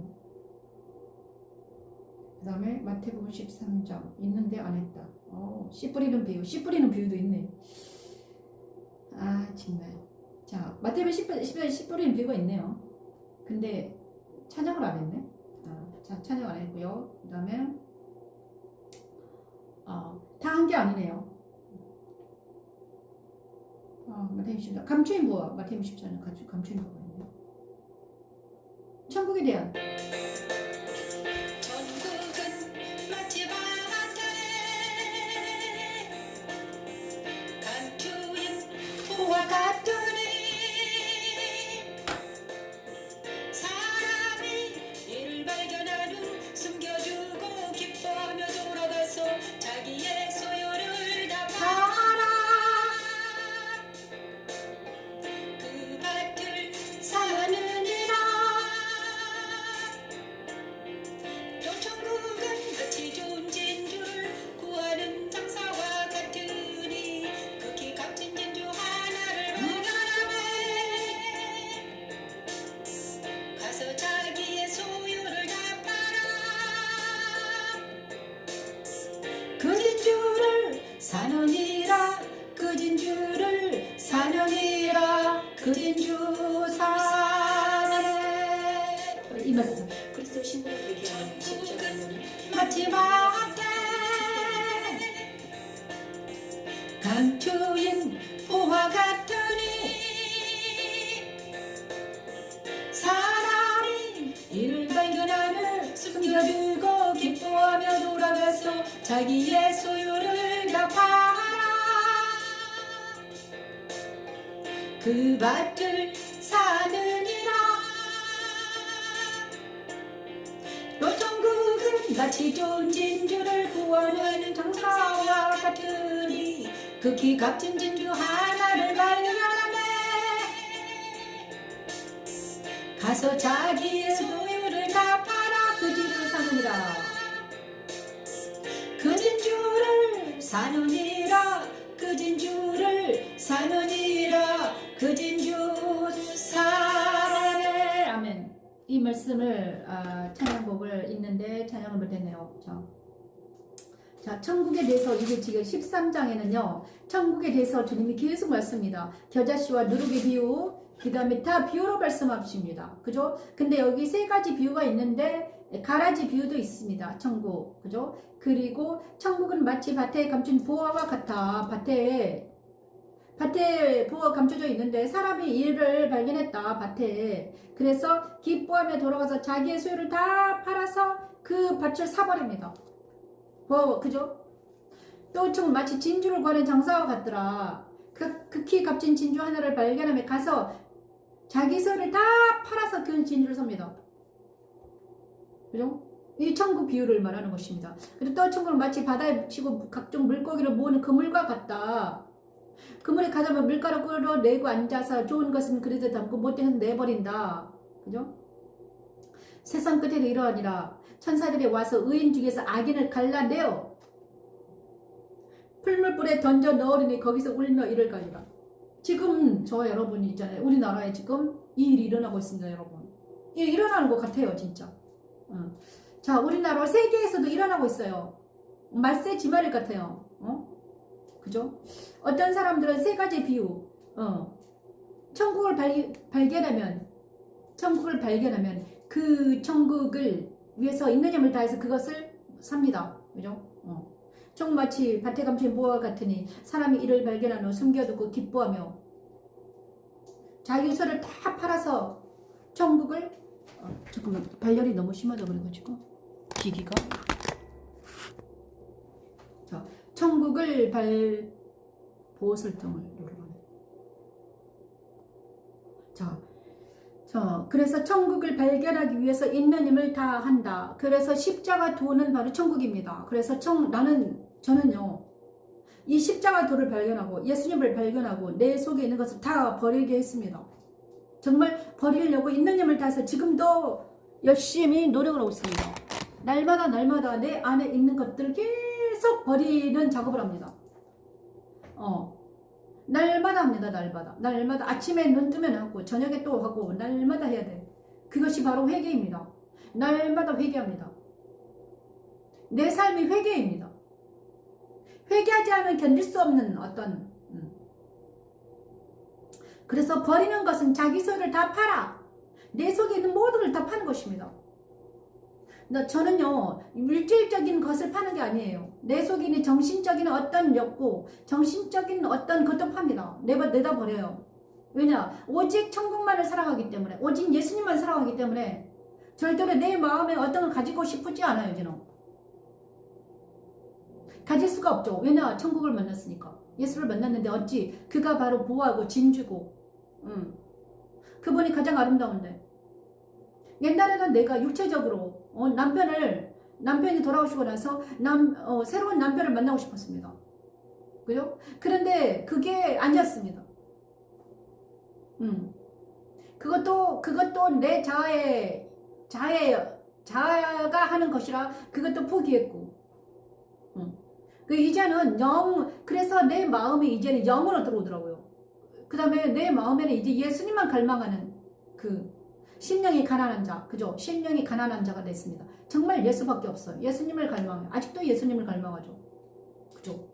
그 다음에 마태복음 13장 있는데 안 했다. 씨 뿌리는 비유도 있네. 정말. 자, 마태복음 씨 뿌리는 비유가 있네요. 근데 찬양을 안 했네. 자, 찬양 안 했고요. 그 다음에 다 한 게 아니네요. 마태복음 14장. 감추인 부와 마태복음 14장 감추인 부가 있네요. 천국에 대한 천국은 마치 밭에 감추인 부와 같으니 사람이 이를 발견한 후 숨겨주고 기뻐하며 돌아가서 자기의 소유를 다 팔아 그 밭을 사느니라. 또 천국은 마치 좋은 진주를 구하는 장사와 같으니 극히 값진 진주 하나를 발견하매 가서 자기의 소유를 다 팔아 그 진주를 사느니라. 그 진주를 사느니라. 그 진주 사네. 이 말씀. 그리스도 신부가 되게 하는 십자가는 마치 밭에 감추인 보화 같으니 사람이 이를 발견하며 숨겨두고 기뻐하며 돌아가서 자기의 소유를 다 팔아 그 밭을 사느니라. 또 천국은 마치 좋은 진주를 구원하는 장사와 같으니 극히 값진 진주 하나를 발견하매 가서 자기의 소유를 다 팔아 그 진주를 사느니라. 그 진주를 사느니라. 그 진주를 사느니라. 그 진주 사네. 아멘. 이 말씀을 찬양곡을 읽는데 찬양을 못했네요. 자, 천국에 대해서 이게 지금 13장에는요. 천국에 대해서 주님이 계속 말씀입니다. 겨자씨와 누룩의 비유, 그 다음에 다 비유로 말씀하십니다. 그죠? 근데 여기 세 가지 비유가 있는데 가라지 비유도 있습니다. 천국. 그죠? 그리고 천국은 마치 밭에 감춘 보화와 같아. 밭에 보화가 감춰져 있는데 사람이 이를 발견했다. 밭에. 그래서 기뻐하며 돌아가서 자기의 소유를 다 팔아서 그 밭을 사버립니다. 그죠? 또 좀 마치 진주를 구하는 장사와 같더라. 극히 값진 진주 하나를 발견하며 가서 자기 소유를 다 팔아서 그 진주를 삽니다. 그죠? 이 천국 비유를 말하는 것입니다. 그리고 또 천국은 마치 바다에 치고 각종 물고기를 모으는 그물과 같다. 그물에 가자면 물가로 끌어내고 앉아서 좋은 것은 그릇에 담고 못된 것은 내버린다. 그죠? 세상 끝에도 이러하니라. 천사들이 와서 의인 중에서 악인을 갈라내어 풀물불에 던져 넣으리니 거기서 울며 이를 가리라. 지금 저와 여러분이 있잖아요. 우리나라에 지금 이 일이 일어나고 있습니다. 여러분. 이 일어나는 것 같아요. 진짜. 자, 우리나라 세계에서도 일어나고 있어요. 말세 지말일 같아요. 그죠? 어떤 사람들은 세 가지 비유, 천국을 발견하면 그 천국을 위해서 있는 힘을 다해서 그것을 삽니다. 그죠? 총 마치 밭에 감춘 보화 같으니 사람이 이를 발견한 후 숨겨두고 기뻐하며 자기 소를 다 팔아서 천국을 잠깐만 발열이 너무 심하다 그래가지고 기기가 자 천국을 보호설정을 누르면 자 그래서 천국을 발견하기 위해서 있는 힘을 다 한다. 그래서 십자가 도는 바로 천국입니다. 그래서 저는요 이 십자가 도를 발견하고 예수님을 발견하고 내 속에 있는 것을 다 버리게 했습니다. 정말 버리려고 있는 힘을 다해서 지금도 열심히 노력을 하고 있습니다. 날마다 내 안에 있는 것들을 계속 버리는 작업을 합니다. 날마다 합니다. 날마다 아침에 눈 뜨면 하고 저녁에 또 하고 날마다 해야 돼. 그것이 바로 회개입니다. 날마다 회개합니다. 내 삶이 회개입니다. 회개하지 않으면 견딜 수 없는 어떤 그래서 버리는 것은 자기 소유를 다 팔아 내 속에 있는 모든 걸 다 파는 것입니다. 저는요, 물질적인 것을 파는 게 아니에요. 내 속에 있는 정신적인 어떤 욕구, 정신적인 어떤 것도 팝니다. 내다 버려요. 왜냐? 오직 천국만을 사랑하기 때문에, 오직 예수님만 사랑하기 때문에, 절대로 내 마음에 어떤 걸 가지고 싶지 않아요, 저는. 가질 수가 없죠. 왜냐? 천국을 만났으니까. 예수를 만났는데 어찌 그가 바로 보호하고 짐주고, 그분이 가장 아름다운데. 옛날에는 내가 육체적으로 남편이 돌아오시고 나서 새로운 남편을 만나고 싶었습니다. 그죠? 그런데 그게 아니었습니다. 그것도 내 자아가 하는 것이라 그것도 포기했고. 이제는 그래서 내 마음이 이제는 영으로 들어오더라고요. 그 다음에 내 마음에는 이제 예수님만 갈망하는 심령이 가난한 자, 그죠? 심령이 가난한 자가 됐습니다. 정말 예수밖에 없어요. 예수님을 갈망해요. 아직도 예수님을 갈망하죠. 그죠?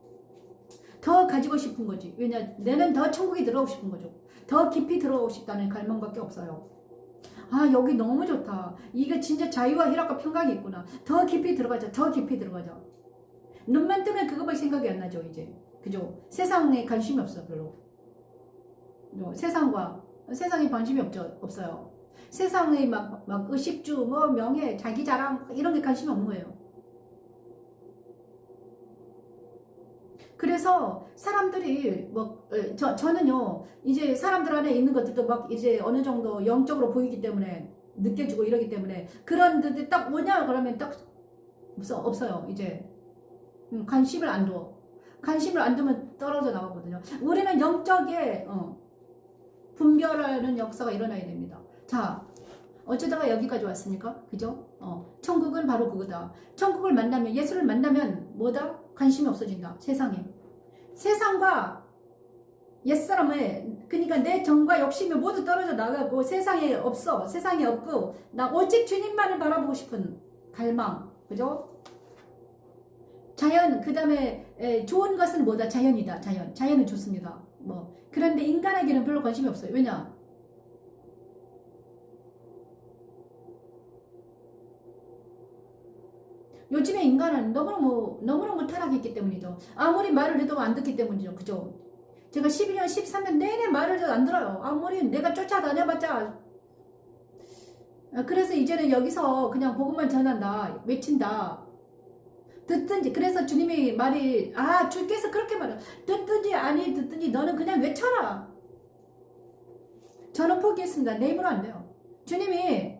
더 가지고 싶은 거지. 왜냐, 내는 더 천국에 들어오고 싶은 거죠. 더 깊이 들어오고 싶다는 갈망밖에 없어요. 아, 여기 너무 좋다. 이게 진짜 자유와 희락과 평강이 있구나. 더 깊이 들어가자. 더 깊이 들어가자. 눈만 뜨면 그거밖에 생각이 안 나죠, 이제. 그죠? 세상에 관심이 없어요, 별로. 세상에 관심이 없어요. 세상의 막 의식주, 명예, 자기 자랑, 이런 게 관심이 없는 거예요. 그래서 사람들이 저는요, 이제 사람들 안에 있는 것들도 막 이제 어느 정도 영적으로 보이기 때문에, 느껴지고 이러기 때문에, 그런 데들 딱 뭐냐, 그러면 딱 없어요, 이제. 관심을 안 둬. 관심을 안 두면 떨어져 나가거든요. 우리는 영적에, 분별하는 역사가 일어나야 됩니다. 자, 어쩌다가 여기까지 왔습니까? 그죠? 천국은 바로 그거다. 천국을 만나면, 예수를 만나면 뭐다? 관심이 없어진다. 세상에. 세상과 옛사람의, 그러니까 내 정과 욕심이 모두 떨어져 나가고 세상에 없어. 세상에 없고 나 오직 주님만을 바라보고 싶은 갈망. 그죠? 자연, 그 다음에 좋은 것은 뭐다? 자연이다. 자연은 좋습니다. 그런데 인간에게는 별로 관심이 없어요. 왜냐? 요즘에 인간은 너무너무 타락했기 때문이죠. 아무리 말을 해도 안 듣기 때문이죠. 그죠? 제가 12년, 13년 내내 말을 해도 안 들어요. 아무리 내가 쫓아다녀봤자. 그래서 이제는 여기서 그냥 복음만 전한다. 외친다. 듣든지. 그래서 주님이 주께서 그렇게 말해요. 듣든지 아니 듣든지 너는 그냥 외쳐라. 저는 포기했습니다. 내 입으로 안 돼요. 주님이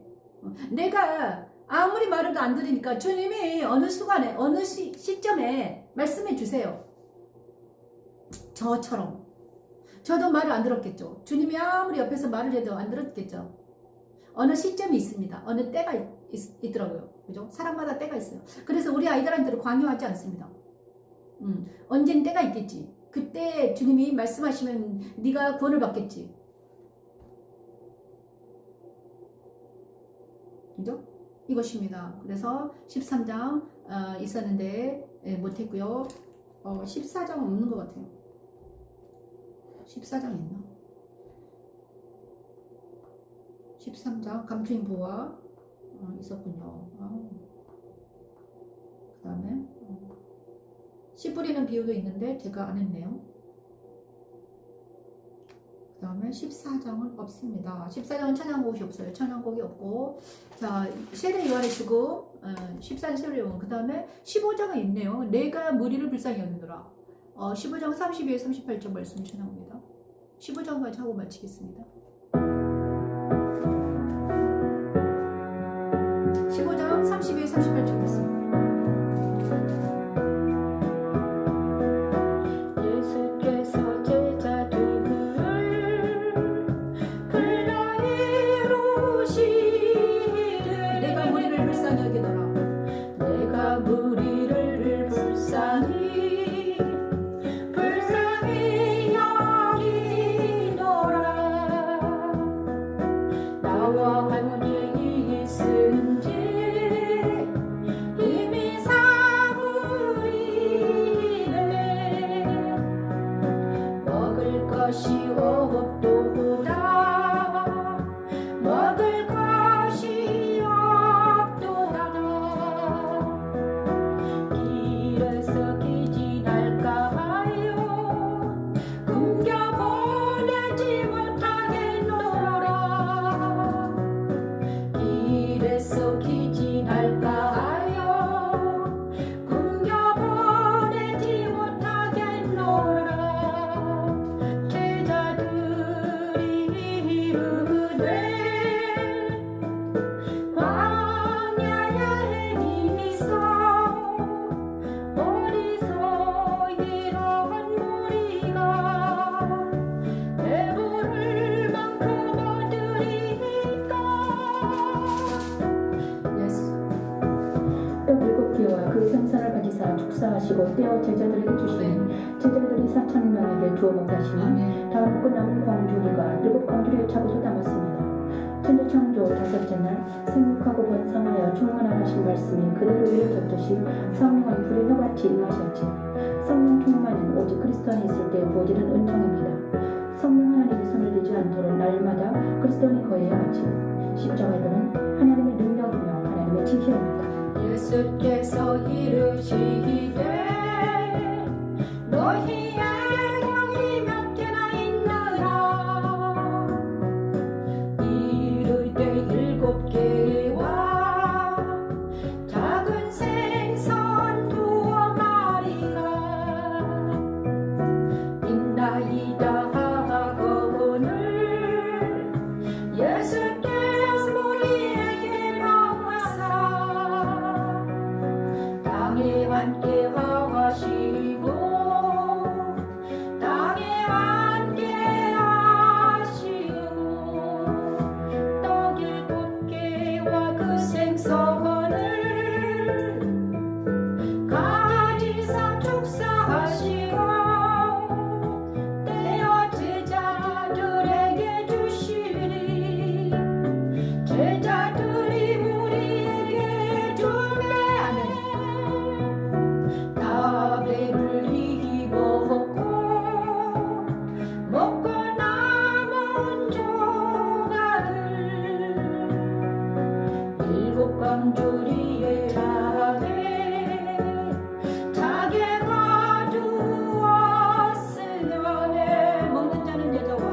내가 아무리 말해도 안 들으니까 주님이 어느 순간에 어느 시점에 말씀해 주세요. 저처럼. 저도 말을 안 들었겠죠. 주님이 아무리 옆에서 말을 해도 안 들었겠죠. 어느 시점이 있습니다. 어느 때가 있더라고요. 그죠? 사람마다 때가 있어요. 그래서 우리 아이들한테는 강요하지 않습니다. 언젠 때가 있겠지. 그때 주님이 말씀하시면 네가 구원을 받겠지. 그죠? 이것입니다. 그래서 13장 있었는데 못했고요. 14장 없는 것 같아요. 14장 있나? 13장 감추인 보화 있었군요. 그 다음에 씨 뿌리는 비유도 있는데 제가 안 했네요. 그 다음에 14장은 없습니다. 14장은 찬양곡이 없어요. 찬양곡이 없고, 자, 세례 요한의 죽음, 14장 세례 요한. 그 다음에 15장은 있네요. 내가 무리를 불쌍히 여기노라. 15장 32에 38절 말씀 찬양합니다. 15장까지 하고 마치겠습니다. 15장 32에 38절 말씀. 나와 함께 있은지 주시다가 그 생선을 가지사 축사하시고 떼어 제자들에게 주시니 제자들이 4,000명에게 주어 먹게 하시니 아멘. 다 먹고 남은 광주리가 7광주리에 차고도 담았습니다. 천지창조 5째 날 생육하고 번성하여 충만하신 말씀이 그대로 이루어졌듯이 성령은 불의 혀같이 임하셨지. 성령 충만은 오직 그리스도 안에 있을 때 부어지는 은총입니다. 성령 하나님이 손을 대지 않도록 날마다 그리스도 안에 거해야 하지. 십자가에는 하나님의 능력이며 하나님의 지혜입니다. 예수께서 이르시기를 너희의 영이 몇 개나 있느냐 이를 때 7개와 작은 생선 2마리가 있나이다 하거늘 예수께서 우리에게 명하사 땅에 앉게 하시고 땅에 앉게 하시고 떡 7개와 그 생선을 가지사 축사하시고 떼어 제자들에게 주시니 제자들이 우리에게 주매 다 배불리 먹고 먹고 남은 조각을 7광주리에 자게 가두었으며 먹는 자는 여자와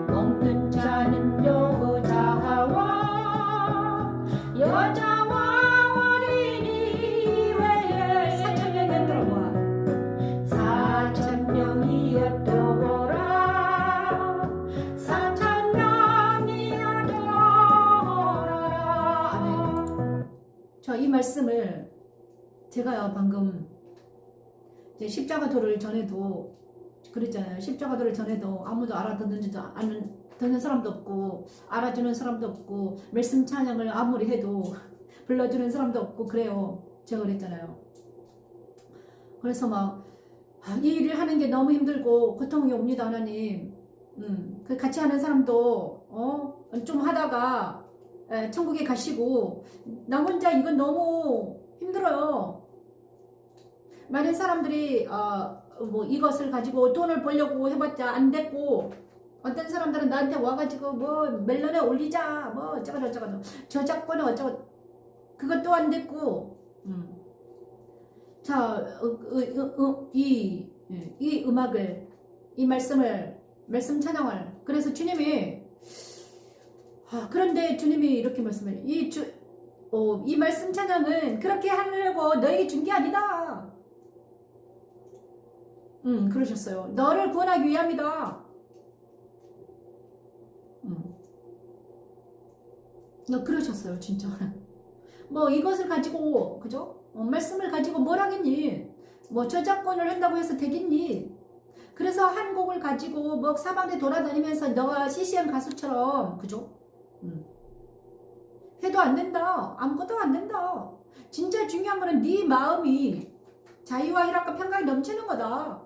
먹는 자는 여자와 어린이 외에 4,000명이었더라 4,000명이었더라 아멘. 이 말씀을 제가 방금 이제 십자가도를 전에도 그랬잖아요. 십자가도를 전에도 아무도 듣는 사람도 없고 알아주는 사람도 없고 말씀 찬양을 아무리 해도 불러주는 사람도 없고 그래요. 제가 그랬잖아요. 그래서 막 이 일을 하는 게 너무 힘들고 고통이 옵니다. 하나님. 그 같이 하는 사람도 좀 하다가 천국에 가시고 나 혼자 이건 너무 힘들어요. 많은 사람들이 뭐 이것을 가지고 돈을 벌려고 해봤자 안 됐고 어떤 사람들은 나한테 와가지고 뭐 멜론에 올리자 뭐 어쩌고 저작권에 어쩌고 그것도 안 됐고 자 이 음악을 이 말씀 찬양을 그래서 주님이 그런데 주님이 이렇게 말씀해요. 이 말씀 찬양은 그렇게 하려고 너에게 준 게 아니다. 그러셨어요. 너를 구원하기 위함이다. 그러셨어요, 진짜. 뭐 이것을 가지고, 그죠? 말씀을 가지고 뭘 하겠니? 뭐 저작권을 한다고 해서 되겠니? 그래서 한 곡을 가지고 뭐 사방에 돌아다니면서 너가 CCM 가수처럼, 그죠? 해도 안 된다. 아무것도 안 된다. 진짜 중요한 거는 네 마음이 자유와 희락과 평강이 넘치는 거다.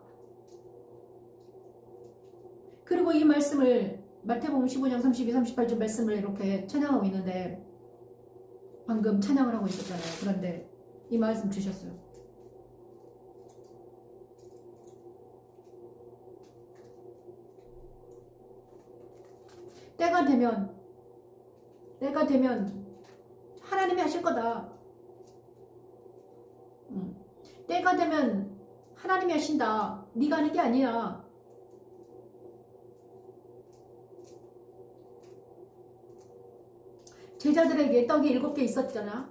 그리고 이 말씀을 마태복음 15장 32, 38절 말씀을 이렇게 찬양하고 있는데 방금 찬양을 하고 있었잖아요. 그런데 이 말씀 주셨어요. 때가 되면 하나님이 하실 거다. 때가 되면 하나님이 하신다. 네가 하는 게 아니야. 제자들에게 떡이 7개 있었잖아.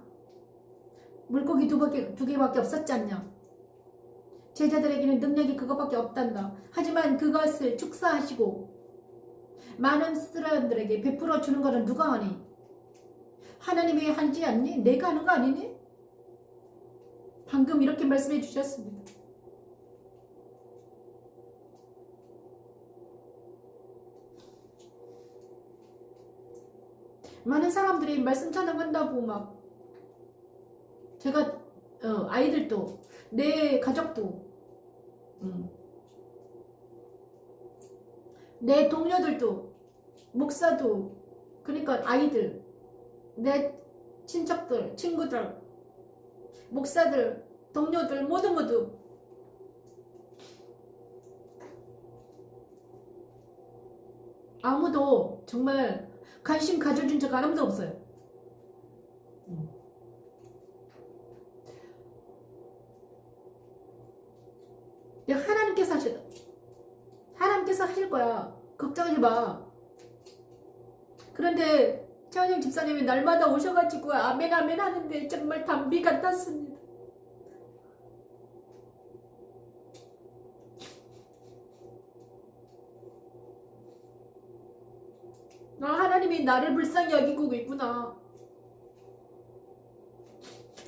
물고기 2개밖에 없었지 않냐. 제자들에게는 능력이 그것밖에 없단다. 하지만 그것을 축사하시고 많은 사람들에게 베풀어 주는 거는 누가 하니? 하나님이 하지 않니? 내가 하는 거 아니니? 방금 이렇게 말씀해 주셨습니다. 많은 사람들이 말씀 찬양한다고 막 제가 아이들도, 내 가족도, 내 동료들도, 목사도, 그러니까 아이들, 내 친척들, 친구들, 목사들, 동료들 모두 아무도 정말 관심 가져준 적 아무도 없어요. 하나님께서 하실 거야. 걱정하지 마. 그런데 최원영 집사님이 날마다 오셔가지고 아멘 아멘 하는데 정말 담비 같았습니다. 하나님이 나를 불쌍히 여기고 있구나.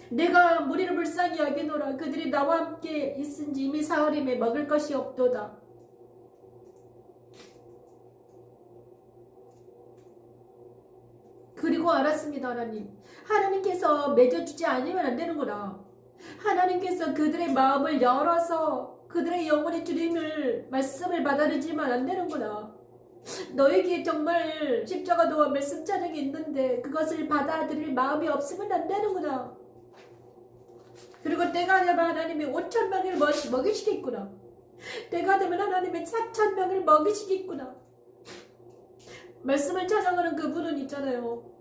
내가 무리를 불쌍히 여기노라. 그들이 나와 함께 있은지 이미 사흘임에 먹을 것이 없도다. 그리고 알았습니다. 하나님께서 맺어주지 않으면 안 되는구나. 하나님께서 그들의 마음을 열어서 그들의 영혼의 주님을 말씀을 받아들이지만 안 되는구나. 너에게 정말 십자가도와 말씀 찬양이 있는데 그것을 받아들일 마음이 없으면 안 되는구나. 그리고 때가 되면 하나님이 5,000명을 먹이시겠구나. 때가 되면 하나님의 4,000명을 먹이시겠구나. 말씀을 찬양하는 그분은 있잖아요.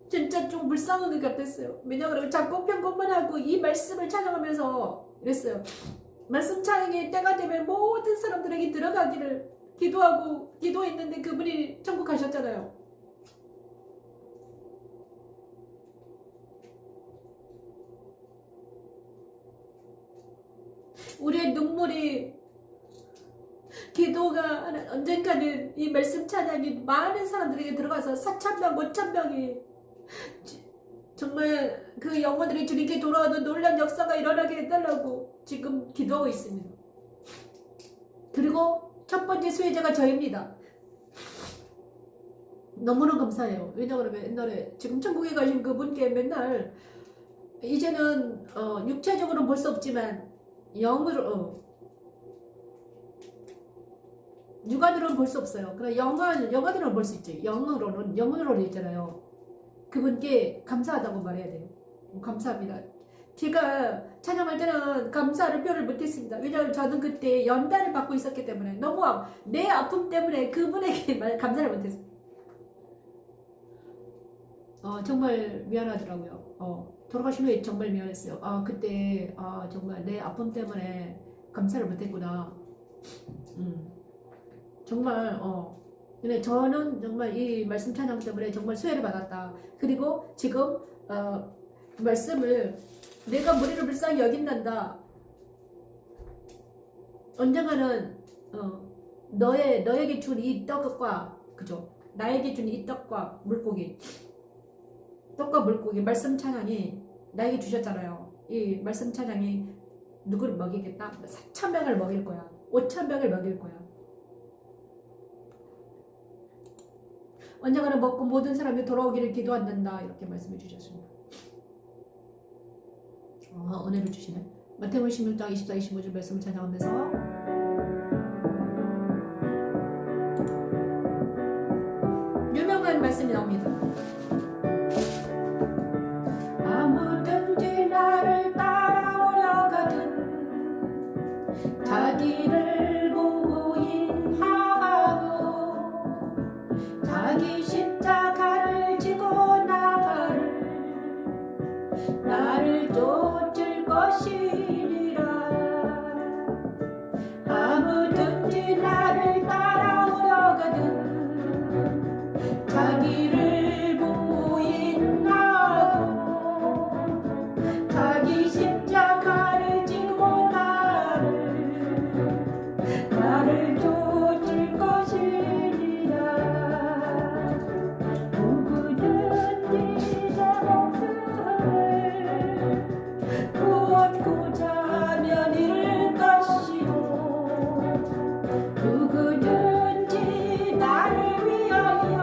진짜 좀 불쌍한 것 같았어요. 왜냐하면 자꾸 평범만 하고 이 말씀을 찬양하면서 이랬어요. 말씀 찬양의 때가 되면 모든 사람들에게 들어가기를 기도했는데 그분이 천국 가셨잖아요. 우리의 눈물이 기도가 언젠가는 이 말씀 찬양이 많은 사람들에게 들어가서 4,000명, 5,000명이 정말 그 영혼들이 주님께 돌아오는 놀란 역사가 일어나게 해달라고 지금 기도하고 있습니다. 그리고 첫 번째 수혜자가 저입니다. 너무나 감사해요. 왜냐하면 옛날에 지금 천국에 가신 그분께 맨날 이제는 육체적으로는 볼 수 없지만 영으로 육안으로는 볼 수 없어요. 그러나 영안으로는 볼 수 있죠. 영으로는 있잖아요. 그분께 감사하다고 말해야 돼요. 감사합니다. 제가 찬양할 때는 감사를 표현을 못했습니다. 왜냐하면 저는 그때 연단을 받고 있었기 때문에 너무 내 아픔 때문에 그분에게 감사를 못했어요. 정말 미안하더라고요. 돌아가신 후에 정말 미안했어요. 그때 정말 내 아픔 때문에 감사를 못했구나. 정말 근데 저는 정말 이 말씀 찬양 때문에 정말 수혜를 받았다. 그리고 지금 말씀을 내가 무리를 불쌍히 여긴단다. 언젠가는 너에게 준 이 떡과 그죠? 나에게 준 이 떡과 물고기 말씀 찬양이 나에게 주셨잖아요. 이 말씀 찬양이 누구를 먹이겠다? 4,000명을 먹일 거야. 5,000명을 먹일 거야. 언젠가는 먹고 모든 사람이 돌아오기를 기도한단다. 이렇게 말씀해 주셨습니다. 은혜를 주시네. 마태복음 16장 24, 25절 말씀을 찬양하면서 유명한 말씀이 나옵니다. 아무든지 나를 따라오려거든 자기를 부인하고 자기 십자가를 지고 나를 쫓을 것이니라. 아무든지 나를 따라오려거든 자기를 부인하고 자기 십자가를 지고 나를 쫓을 것이니라. 누구든지 내 목숨을 구원고자 하면 잃을 것이요 누구든지 나를 위하여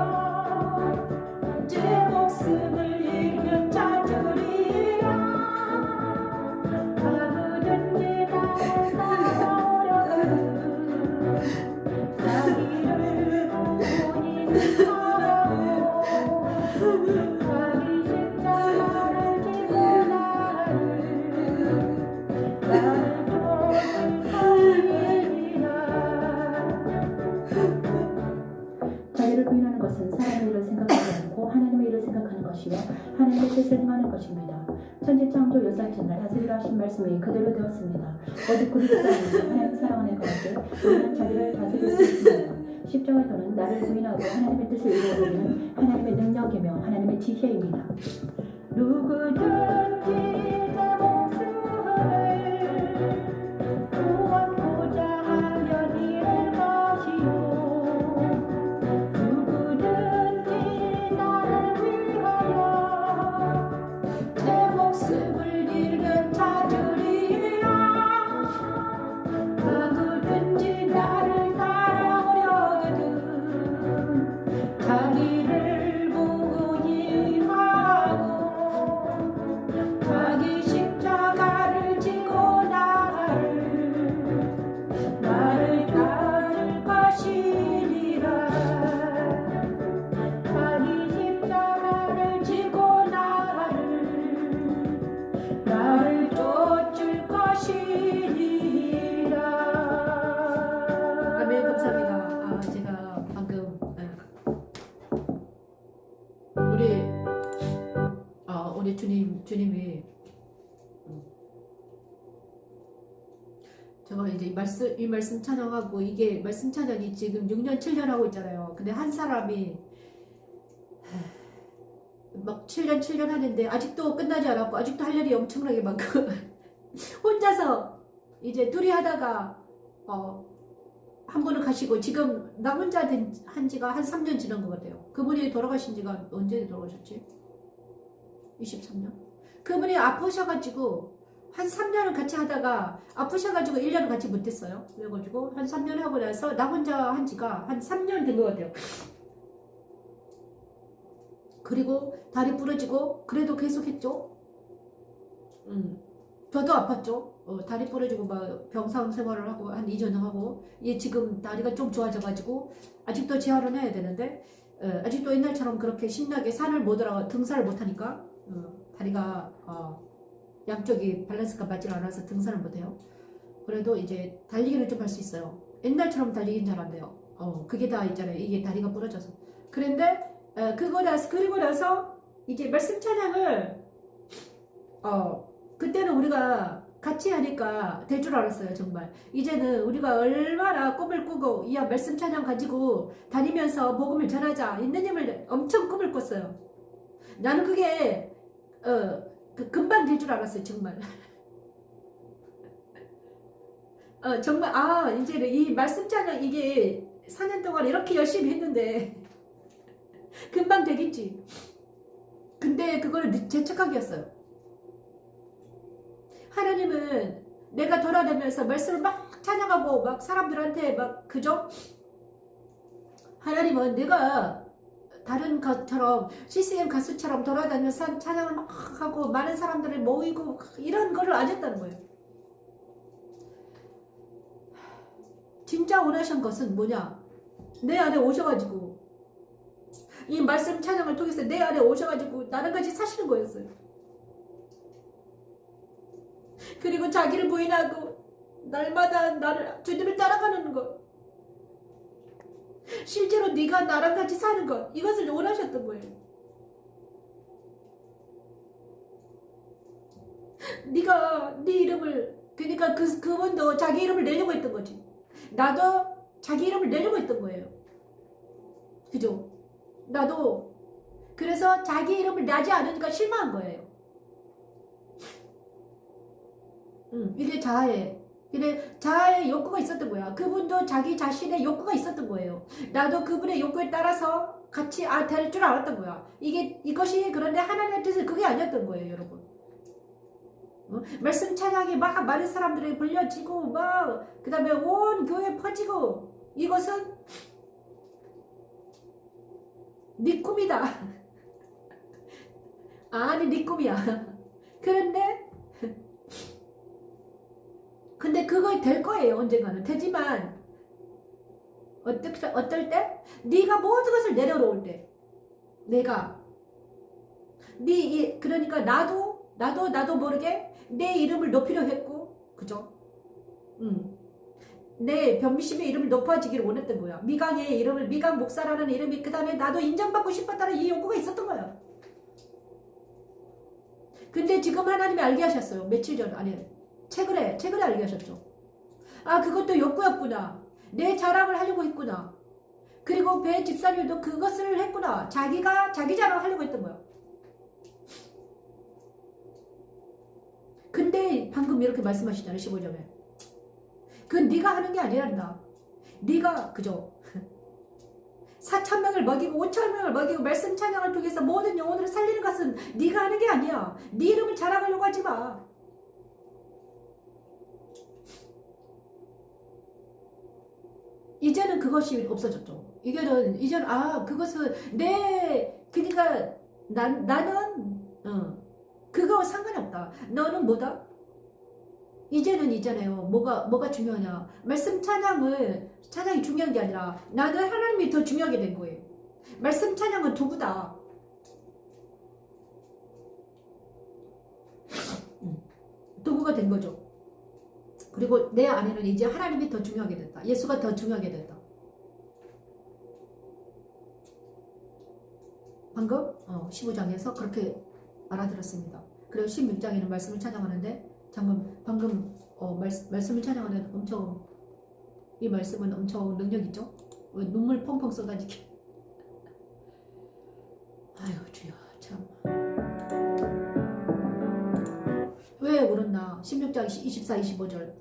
것입니다. 천지창조 여살천을 다스리라 하신 말씀이 그대로 되었습니다. 어디 그리스도 안에서 하나님 사랑 안에 거하되 우리는 자기를 다스릴 수 있습니다. 십자가도는 나를 부인하고 하나님의 뜻을 이루어내는 하나님의 능력이며 하나님의 지혜입니다. 누구든지 내 목숨을 구원고자 하면 이룰 것이요 누구든지 나를 위하여 내 목숨을 잃으면 찾으리라. 누구든지 나를 따라오려거든 자기를 부인하고 자기 십자가를 지고 나를 따를 것이니라. 자기 십자가를 지고 나를 쫓을 것이니라. 아멘. 감사합니다. 제가 방금 우리 주님이 제가 이제 이 말씀 찬양하고 이게 말씀 찬양이 지금 6년 7년 하고 있잖아요. 근데 한 사람이 막 7년 하는데 아직도 끝나지 않았고 아직도 할 일이 엄청나게 많고 혼자서 이제 둘이 하다가 한 분은 가시고 지금 나 혼자 한 지가 한 3년 지난 것 같아요. 그분이 돌아가신 지가 언제 돌아가셨지? 23년? 그분이 아프셔가지고 한 3년을 같이 하다가 아프셔가지고 1년을 같이 못했어요. 그래가지고 한 3년 하고 나서 나 혼자 한 지가 한 3년 된 것 같아요. 그리고 다리 부러지고 그래도 계속 했죠. 저도 아팠죠. 다리 부러지고 막 병상 생활을 하고 한 2년 하고 얘 지금 다리가 좀 좋아져가지고 아직도 재활은 해야 되는데 아직도 옛날처럼 그렇게 신나게 산을 못 올라가 등산을 못하니까 다리가 양쪽이 밸런스가 맞지 않아서 등산을 못해요. 그래도 이제 달리기는 좀 할 수 있어요. 옛날처럼 달리기는 잘 안 돼요. 그게 다 있잖아요. 이게 다리가 부러져서. 그런데 그리고 나서 이제 말씀 찬양을 그때는 우리가 같이 하니까 될 줄 알았어요. 정말 이제는 우리가 얼마나 꿈을 꾸고 이 말씀 찬양 가지고 다니면서 복음을 전하자 있는 힘을 엄청 꿈을 꿨어요. 나는 그게 금방 될 줄 알았어요. 정말 정말 이제는 이 말씀 찬양 이게 4년 동안 이렇게 열심히 했는데 금방 되겠지. 근데 그거를 제 착각이었어요. 하나님은 내가 돌아다니면서 말씀을 막 찬양하고 막 사람들한테 막 그죠? 하나님은 내가 다른 것처럼 CCM 가수처럼 돌아다니면서 찬양을 막 하고 많은 사람들을 모이고 이런 거를 안 했다는 거예요. 진짜 원하신 것은 뭐냐? 내 안에 오셔가지고 이 말씀 찬양을 통해서 내 안에 오셔가지고 나랑 같이 사시는 거였어요. 그리고 자기를 부인하고 날마다 주님을 따라가는 것, 실제로 네가 나랑 같이 사는 것, 이것을 원하셨던 거예요. 네가 네 이름을, 그러니까 그분도 자기 이름을 내려고 했던 거지. 나도 자기 이름을 내려고 했던 거예요. 그죠? 나도 그래서 자기 이름을 내지 않으니까 실망한 거예요. 이게 자아의 욕구가 있었던 거야. 그분도 자기 자신의 욕구가 있었던 거예요. 나도 그분의 욕구에 따라서 같이 될 줄 알았던 거야. 이것이 그런데 하나님의 뜻은 그게 아니었던 거예요, 여러분. 말씀 찬양이 막 많은 사람들이 불려지고 막 그 다음에 온 교회에 퍼지고 이것은 네 꿈이다. 아니 네 꿈이야. 근데 그거 될 거예요. 언젠가는 되지만 어떨 때? 네가 모든 것을 내려놓을 때 내가 그러니까 나도 모르게 내 이름을 높이려 했고 그죠? 내 변미심의 이름을 높아지기를 원했던 거야. 미강의 이름을 미강 목사라는 이름이 그 다음에 나도 인정받고 싶었다는 이 욕구가 있었던 거야. 근데 지금 하나님이 알게 하셨어요. 며칠 전, 아니, 최근에 알게 하셨죠. 아, 그것도 욕구였구나. 내 자랑을 하려고 했구나. 그리고 배 집사님도 그것을 했구나. 자기가 자기 자랑을 하려고 했던 거야. 근데 방금 이렇게 말씀하시잖아요. 15점에. 그건 네가 하는 게 아니란다. 네가 그죠. 4,000명을 먹이고 5,000명을 먹이고 말씀 찬양을 통해서 모든 영혼을 살리는 것은 네가 하는 게 아니야. 네 이름을 자랑하려고 하지 마. 이제는 그것이 없어졌죠. 이제는 그것은 그러니까 나는 그거 상관이 없다. 너는 뭐다? 이제는 있잖아요. 뭐가 중요하냐? 말씀 찬양이 중요한 게 아니라 나는 하나님이 더 중요하게 된 거예요. 말씀 찬양은 도구다. 도구가 된 거죠. 그리고 내 안에는 이제 하나님이 더 중요하게 됐다. 예수가 더 중요하게 됐다. 방금 15장에서 그렇게 알아들었습니다. 그리고 16장에는 말씀을 찬양하는데 방금 말씀을 찬양하는 이 말씀은 엄청 능력 있죠? 눈물 펑펑 쏟아지게. 아유 주여 참. 왜 울었나? 16장 24, 25절.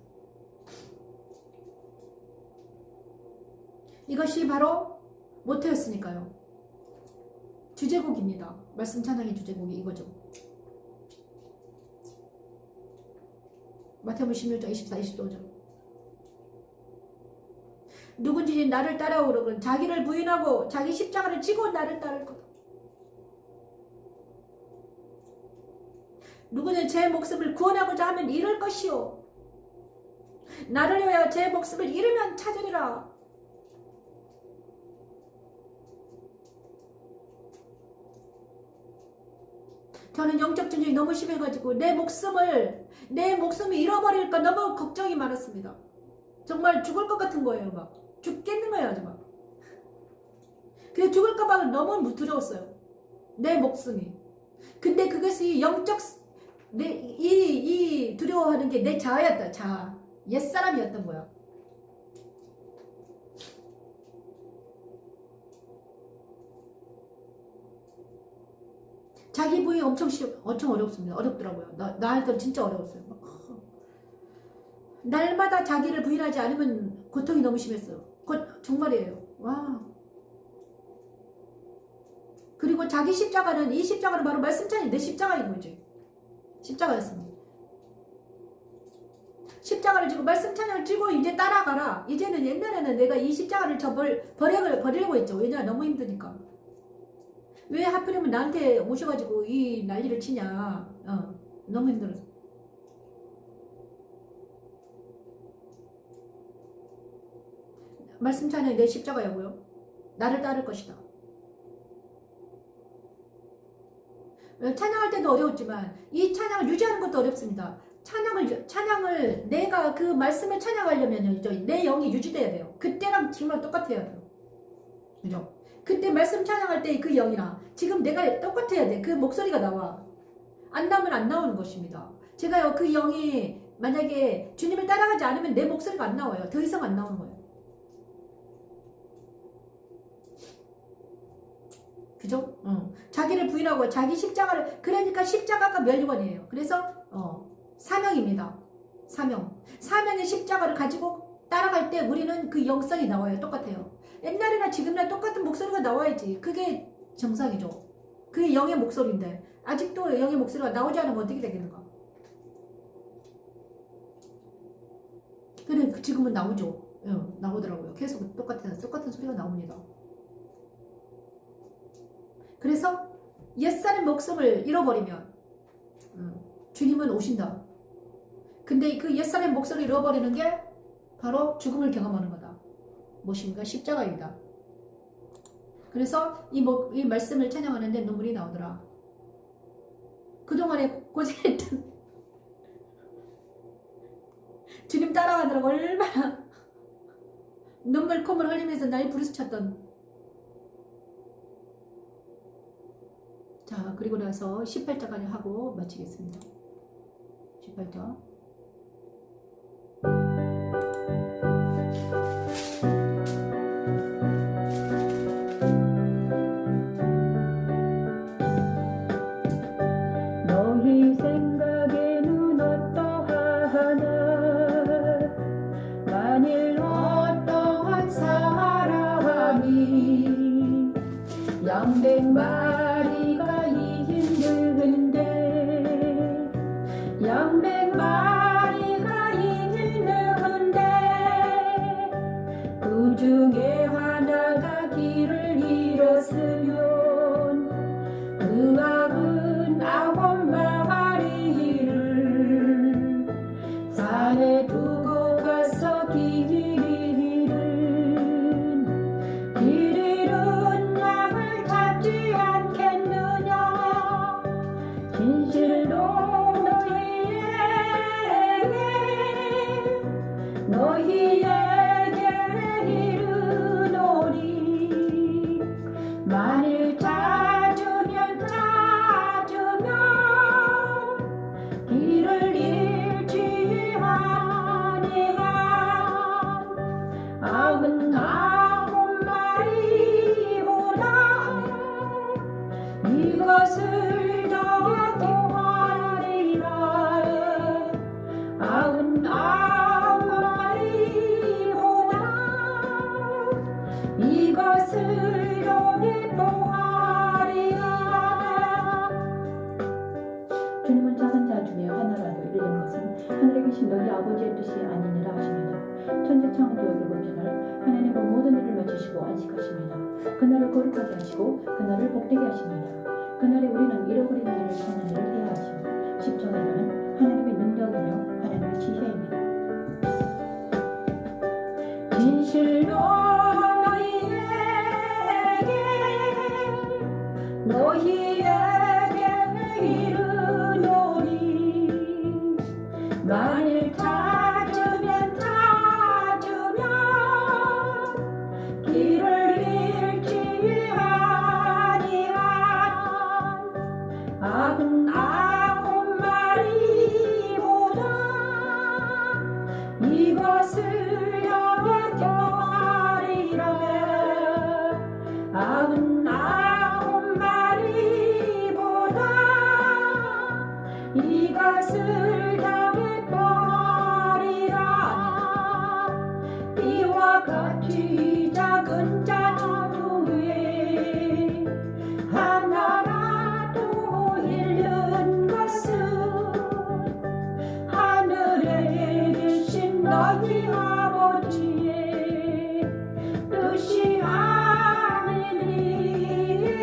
이것이 바로 모태였으니까요. 주제곡입니다. 말씀 찬양의 주제곡이 이거죠. 마태복음 16장 24, 25절. 누군지 나를 따라오려거든 자기를 부인하고 자기 십자가를 지고 나를 따를 거다. 누구는 제 목숨을 구원하고자 하면 잃을 것이요 나를 위하여 제 목숨을 잃으면 찾으리라. 저는 영적 전쟁이 너무 심해가지고 내 목숨이 잃어버릴까 너무 걱정이 많았습니다. 정말 죽을 것 같은 거예요. 막 죽겠는 거예요. 아주 막. 그래서 죽을까봐 너무 두려웠어요. 내 목숨이. 근데 그것이 이 두려워하는 게 내 자아였다. 자아. 옛사람이었던 거야. 자기 부인이 엄청 어렵습니다. 어렵더라고요. 나 할 때는 진짜 어려웠어요. 날마다 자기를 부인하지 않으면 고통이 너무 심했어요. 정말이에요. 와. 그리고 자기 십자가는 이 십자가는 바로 말씀찬이 내 십자가인 거지. 십자가였습니다. 십자가를 지고 말씀 찬양을 지고 이제 따라가라. 이제는 옛날에는 내가 이 십자가를 버리려고 했죠. 왜냐 너무 힘드니까. 왜 하필이면 나한테 오셔가지고 이 난리를 치냐. 너무 힘들었어. 말씀 찬양이 내 십자가야고요. 나를 따를 것이다. 찬양할 때도 어려웠지만 이 찬양을 유지하는 것도 어렵습니다. 찬양을 내가 그 말씀을 찬양하려면 내 영이 유지돼야 돼요. 그때랑 지금랑 똑같아야 돼요. 그죠? 그때 말씀 찬양할 때 그 영이랑 지금 내가 똑같아야 돼. 그 목소리가 나와. 안 나오면 안 나오는 것입니다. 제가요 그 영이 만약에 주님을 따라가지 않으면 내 목소리가 안 나와요. 더 이상 안 나오는 거예요. 그죠? 자기를 부인하고 자기 십자가를 그러니까 십자가가 멸류관이에요. 그래서 사명입니다. 사명의 십자가를 가지고 따라갈 때 우리는 그 영성이 나와요. 똑같아요. 옛날이나 지금이나 똑같은 목소리가 나와야지. 그게 정상이죠. 그게 영의 목소리인데 아직도 영의 목소리가 나오지 않으면 어떻게 되겠는가? 그래 지금은 나오죠. 나오더라고요. 계속 똑같은 소리가 나옵니다. 그래서 옛사람 목숨을 잃어버리면 주님은 오신다. 근데 그 옛사람 목숨을 잃어버리는 게 바로 죽음을 경험하는 거다. 무엇인가? 십자가입니다. 그래서 이 말씀을 찬양하는데 눈물이 나오더라. 그동안에 고생했던 주님 따라가느라고 얼마나 눈물 콧물 흘리면서 날 부르짖혔던 자, 그리고 나서 18자까지 하고 마치겠습니다. 18자. 너희 생각에는 어떠하나 만일 어떠한 사람이 양백마리가 있는데 양백마리가 있는데 그 중에 하나가 길을 잃었으면 그 악은 9마리를 산에 두고 가서 길 잃은 양을 찾지 않겠느냐 진실로 너희에게 이르노니 만일 찾으면 길을 잃지 아니한 99마리보다 이것을 더 기뻐하리라 99마리보다 이것을 더 기뻐하리라. 주님은 작은 자 중에 하나라도 잃는 것은 하늘에 계신 너희 아버지의 뜻이 아니니라 하십니다. 천지 창조의 일곱 날 하나님은 모든 일을 마치시고 안식하십니다. 그날을 거룩하게 하시고 그날을 복되게 하십니다. 그날에 우리는 잃어버린 자를 찾는 일을 해야 하시고 십자가는 하나님의 능력이며 하나님의 지혜입니다. 진실로 너희에게 이르노니 만일 찾으면 길을 잃지 아니한 99마리보다 이것을 여겨하리라 99마리보다 이것을 당해버리라 이와 같이 작은 자 중에 하나라도 잃는 것은 하늘에 계신 너희 아버지의 뜻이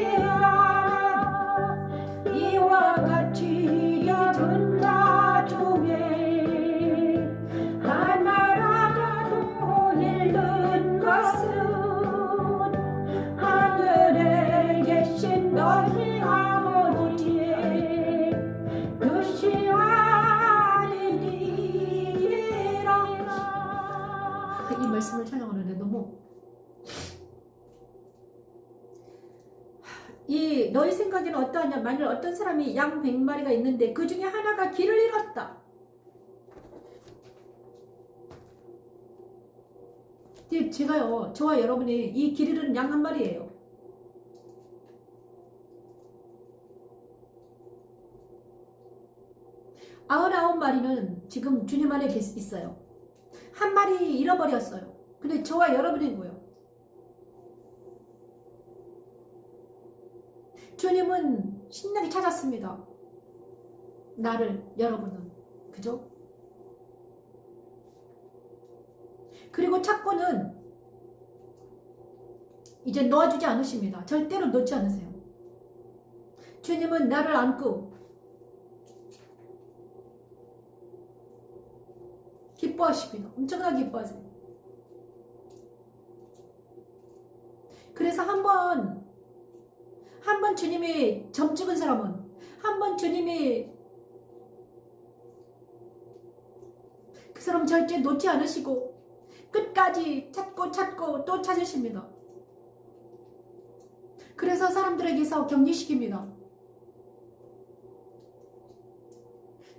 아니니라 이와 같이 작은 자 중에 하나라도 잃는 것은 하늘에 계신 너희 아버지의 뜻이 아니니라. 이 말씀을 촬영하는데 너무 이 너희 생각에는 어떠하냐 만일 어떤 사람이 양 100마리가 있는데 그 중에 하나가 길을 잃었다. 제가요 저와 여러분이 이 길 잃은 양 한 마리예요. 아흔아홉 마리는 지금 주님 안에 있어요. 한 마리 잃어버렸어요. 근데 저와 여러분인 거예요. 주님은 신나게 찾았습니다. 나를, 여러분은. 그죠? 그리고 찾고는 이제 놓아주지 않으십니다. 절대로 놓지 않으세요. 주님은 나를 안고 기뻐하십니다. 엄청나게 기뻐하세요. 그래서 한 번 주님이 점 찍은 사람은 한 번 주님이 그 사람 절대 놓지 않으시고 끝까지 찾고 또 찾으십니다. 그래서 사람들에게서 격리시킵니다.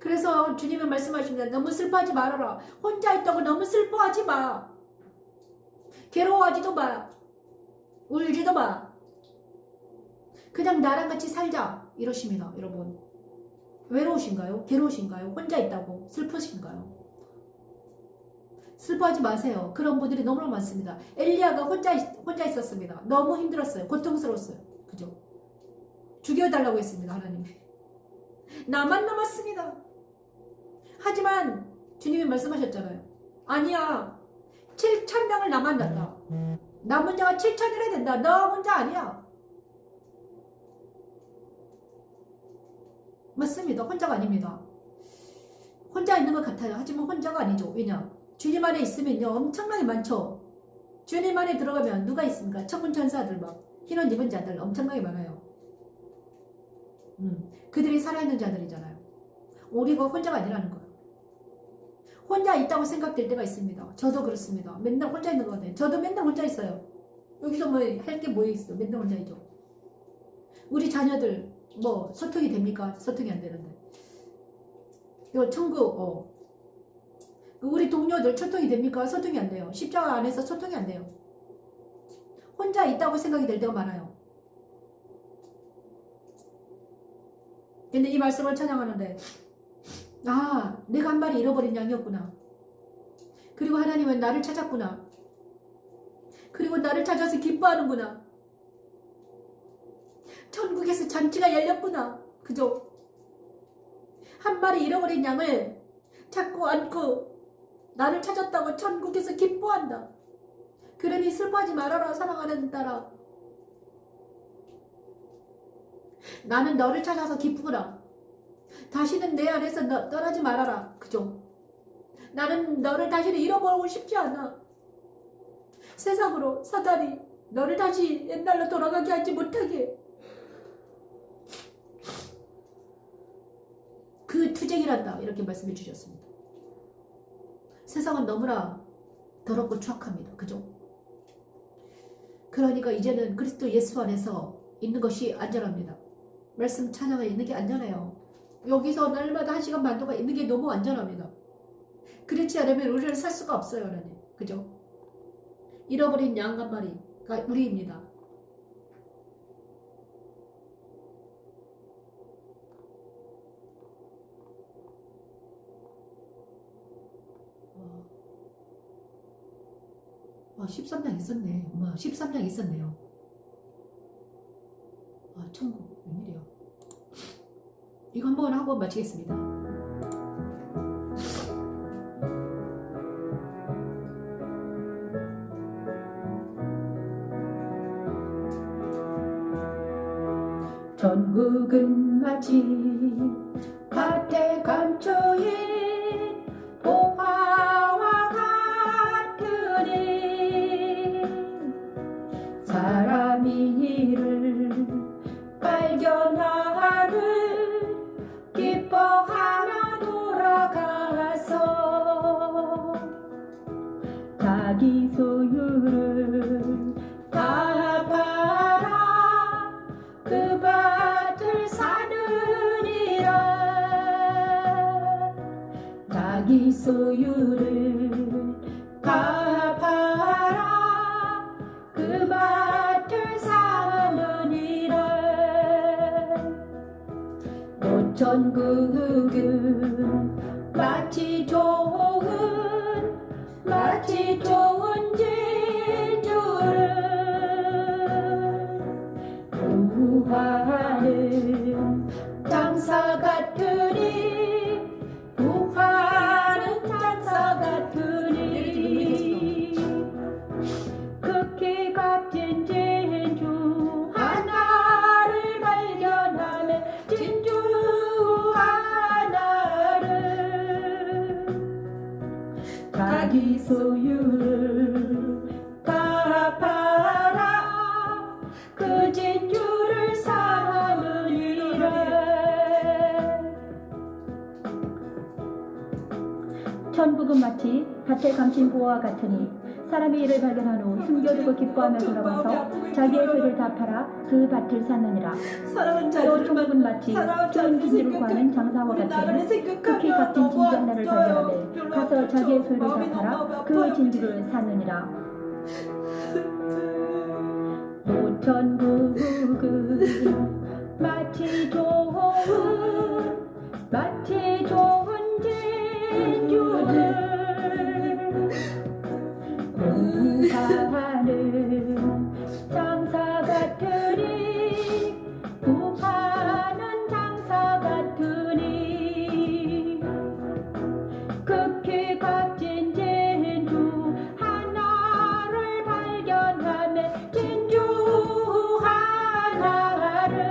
그래서 주님이 말씀하십니다. 너무 슬퍼하지 말아라. 혼자 있다고 너무 슬퍼하지 마. 괴로워하지도 마. 울지도 마. 그냥 나랑 같이 살자. 이러십니다. 여러분. 외로우신가요? 괴로우신가요? 혼자 있다고 슬프신가요? 슬퍼하지 마세요. 그런 분들이 너무너무 많습니다. 엘리야가 혼자 있었습니다. 너무 힘들었어요. 고통스러웠어요. 그죠? 죽여달라고 했습니다. 하나님이. 나만 남았습니다. 하지만 주님이 말씀하셨잖아요. 아니야. 7,000명을 나만 낳다. 남은 자가 7,000이라 된다. 너 혼자 아니야. 맞습니다. 혼자가 아닙니다. 혼자 있는 것 같아요. 하지만 혼자가 아니죠. 왜냐? 주님 안에 있으면요. 엄청나게 많죠. 주님 안에 들어가면 누가 있습니까? 천군 천사들 막 흰옷 입은 자들 엄청나게 많아요. 그들이 살아있는 자들이잖아요. 우리가 혼자가 아니라는 거예요. 혼자 있다고 생각될 때가 있습니다. 저도 그렇습니다. 맨날 혼자 있는 것 같아요. 저도 맨날 혼자 있어요. 여기서 뭐 할 게 뭐 있어. 맨날 혼자 있죠. 우리 자녀들 뭐 소통이 됩니까? 소통이 안 되는데. 이거 천국 우리 동료들 소통이 됩니까? 소통이 안 돼요. 십자가 안에서 소통이 안 돼요. 혼자 있다고 생각이 될 때가 많아요. 근데 이 말씀을 찬양하는데 내가 한 마리 잃어버린 양이었구나. 그리고 하나님은 나를 찾았구나. 그리고 나를 찾아서 기뻐하는구나. 천국에서 잔치가 열렸구나. 그죠? 한 마리 잃어버린 양을 찾고 안고 나를 찾았다고 천국에서 기뻐한다. 그러니 슬퍼하지 말아라. 사랑하는 딸아. 나는 너를 찾아서 기쁘구나. 다시는 내 안에서 떠나지 말아라. 그죠? 나는 너를 다시는 잃어버리고 싶지 않아. 세상으로 사단이 너를 다시 옛날로 돌아가게 하지 못하게. 그 투쟁이란다. 이렇게 말씀해 주셨습니다. 세상은 너무나 더럽고 추악합니다. 그죠? 그러니까 이제는 그리스도 예수 안에서 있는 것이 안전합니다. 말씀 찬양에 있는 게 안전해요. 여기서 날마다 1시간 반 동안 있는 게 너무 안전합니다. 그렇지 않으면 우리를 살 수가 없어요. 하나님. 그죠? 잃어버린 양 한 마리가 우리입니다. 와, 13장 있었네. 13장 있었네요. 천국 웬일이야. 이거 한번 하고 마치겠습니다. 천국은 마치 밭에 감춰인 보화와 같으니 사람이 이를 발견하를 기뻐하며 돌아가서 자기 소유를 다 팔아 그 밭을 사느니라. 자기 소유를 다 팔아 그 밭을 사느니라. 천국은 마치 좋은 진주를 부하는 장사 같으니 극히 값진 진주 하나를 발견하면 진주 하나를 자기 소유를 다 팔아 그 진주를 사느니라. 천국은 마치 밭에 감춘 보화 같으니 사람이 이를 발견한 후 숨겨두고 기뻐하며 돌아와서 자기의 소유를 다 팔아 그 밭을 샀느니라. 사랑하는 또 자들을 천국은 마치 좋은 진주를 구하는 장사와 같으니 극히 값진 진주 하나를 발견하되 가서 자기의 소유를 다 팔아 그 진주를 샀느니라. 또 천국은 마치 좋은 진주를 구하는 장사 같으니 구하는 장사 같으니 극히 값진 진주 하나를 발견하며 진주 하나를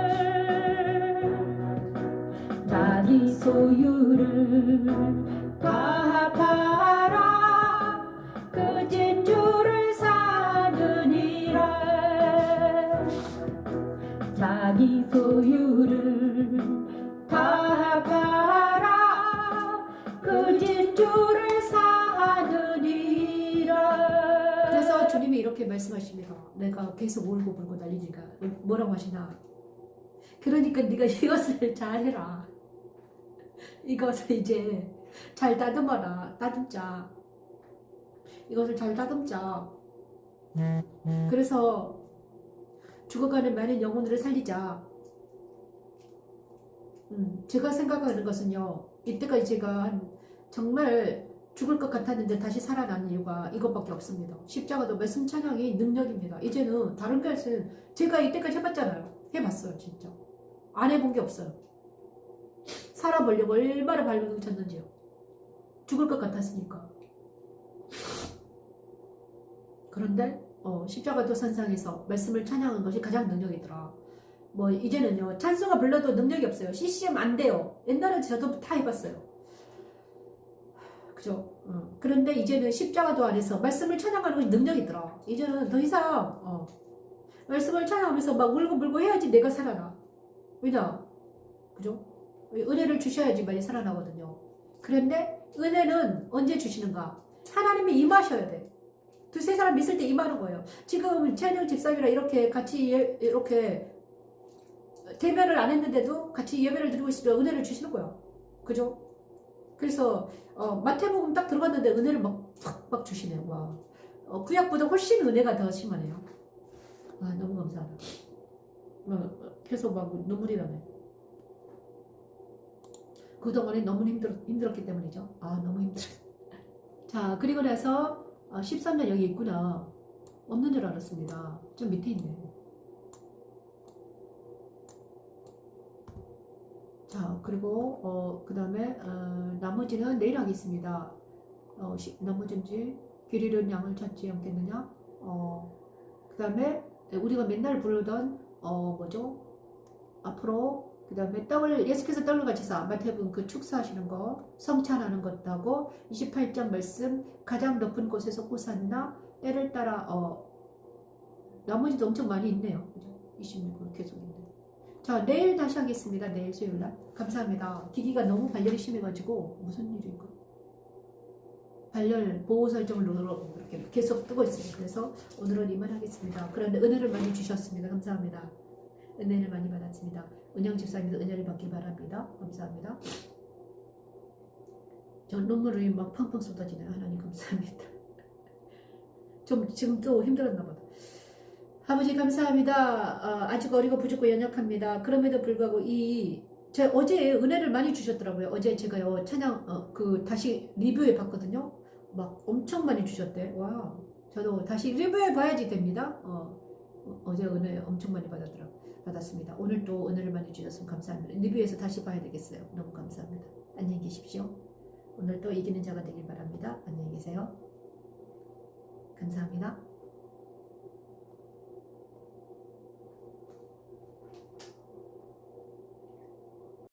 자기 소유를 다 팔아 그 진주를 사느니라. 자기 소유를 다 팔아 그 진주를 사느니라. 그래서 주님이 이렇게 말씀하십니다. 내가 계속 울고 불고 난리니까 뭐라고 하시나? 그러니까 네가 이것을 잘해라. 이것을 이제 잘 다듬자. 이것을 잘 다듬자. 그래서 죽어가는 많은 영혼들을 살리자. 제가 생각하는 것은요, 이때까지 제가 정말 죽을 것 같았는데 다시 살아난 이유가 이것밖에 없습니다. 십자가도 말씀 찬양이 능력입니다. 이제는 다른 것은 제가 이때까지 해봤잖아요. 해봤어요, 진짜. 안 해본 게 없어요. 살아보려고 얼마나 발버둥 쳤는지요. 죽을 것 같았으니까. 그런데 십자가 도산상에서 말씀을 찬양한 것이 가장 능력이더라. 뭐 이제는요, 찬송가 불러도 능력이 없어요. CCM 안 돼요. 옛날에 저도 다 해봤어요. 그죠? 그런데 이제는 십자가도 안에서 말씀을 찬양하는 것이 능력이더라. 이제는 더 이상 말씀을 찬양하면서 막 울고 불고 해야지 내가 살아나. 왜냐? 그죠? 은혜를 주셔야지 많이 살아나거든요. 그런데 은혜는 언제 주시는가? 하나님이 임하셔야 돼. 두세 사람 믿을 때 임하는 거예요. 지금 최은영 집사님이랑 이렇게 같이 이렇게 대면을 안 했는데도 같이 예배를 드리고 있으면 은혜를 주시는 거야. 그죠? 그래서 마태복음 딱 들어갔는데 은혜를 막 주시네요. 와. 구약보다 훨씬 은혜가 더 심하네요. 아, 너무 감사하다. 계속 막 눈물이 나네. 그동안에 너무 힘들었기 때문이죠. 아, 너무 힘들었어. 자, 그리고 나서 13년 여기 있구나. 없는 줄 알았습니다. 좀 밑에 있네. 자, 그리고 그 다음에 나머지는 내일 하겠습니다. 나머지인지 길 잃은 양을 찾지 않겠느냐. 그 다음에 우리가 맨날 부르던 뭐죠? 앞으로 그 다음에 예수께서 떡을 같이사 마태복음 그 축사하시는 거, 성찬하는 것도 하고 28장 말씀 가장 높은 곳에서 호산나 때를 따라 나머지도 엄청 많이 있네요. 그죠? 26분 계속 있네. 자, 내일 다시 하겠습니다. 내일 수요일날. 감사합니다. 기기가 너무 발열이 심해가지고 무슨 일인가? 발열 보호 설정을 누르고 이렇게 계속 뜨고 있어요. 그래서 오늘은 이만하겠습니다. 그런데 은혜를 많이 주셨습니다. 감사합니다. 은혜를 많이 받았습니다. 은영 집사님도 은혜를 받길 바랍니다. 감사합니다. 저 눈물이 막 펑펑 쏟아지네요. 하나님 감사합니다. 좀 지금 또 힘들었나 보다. 아버지 감사합니다. 아직 어리고 부족고 연약합니다. 그럼에도 불구하고 제가 어제 은혜를 많이 주셨더라고요. 어제 제가요 찬양 다시 리뷰해 봤거든요. 막 엄청 많이 주셨대. 와, 저도 다시 리뷰해 봐야지 됩니다. 어제 은혜 엄청 많이 받았습니다. 오늘 또 은혜를 많이 주셨으면 감사합니다. 리뷰해서 다시 봐야 되겠어요. 너무 감사합니다. 안녕히 계십시오. 오늘 또 이기는 자가 되길 바랍니다. 안녕히 계세요. 감사합니다.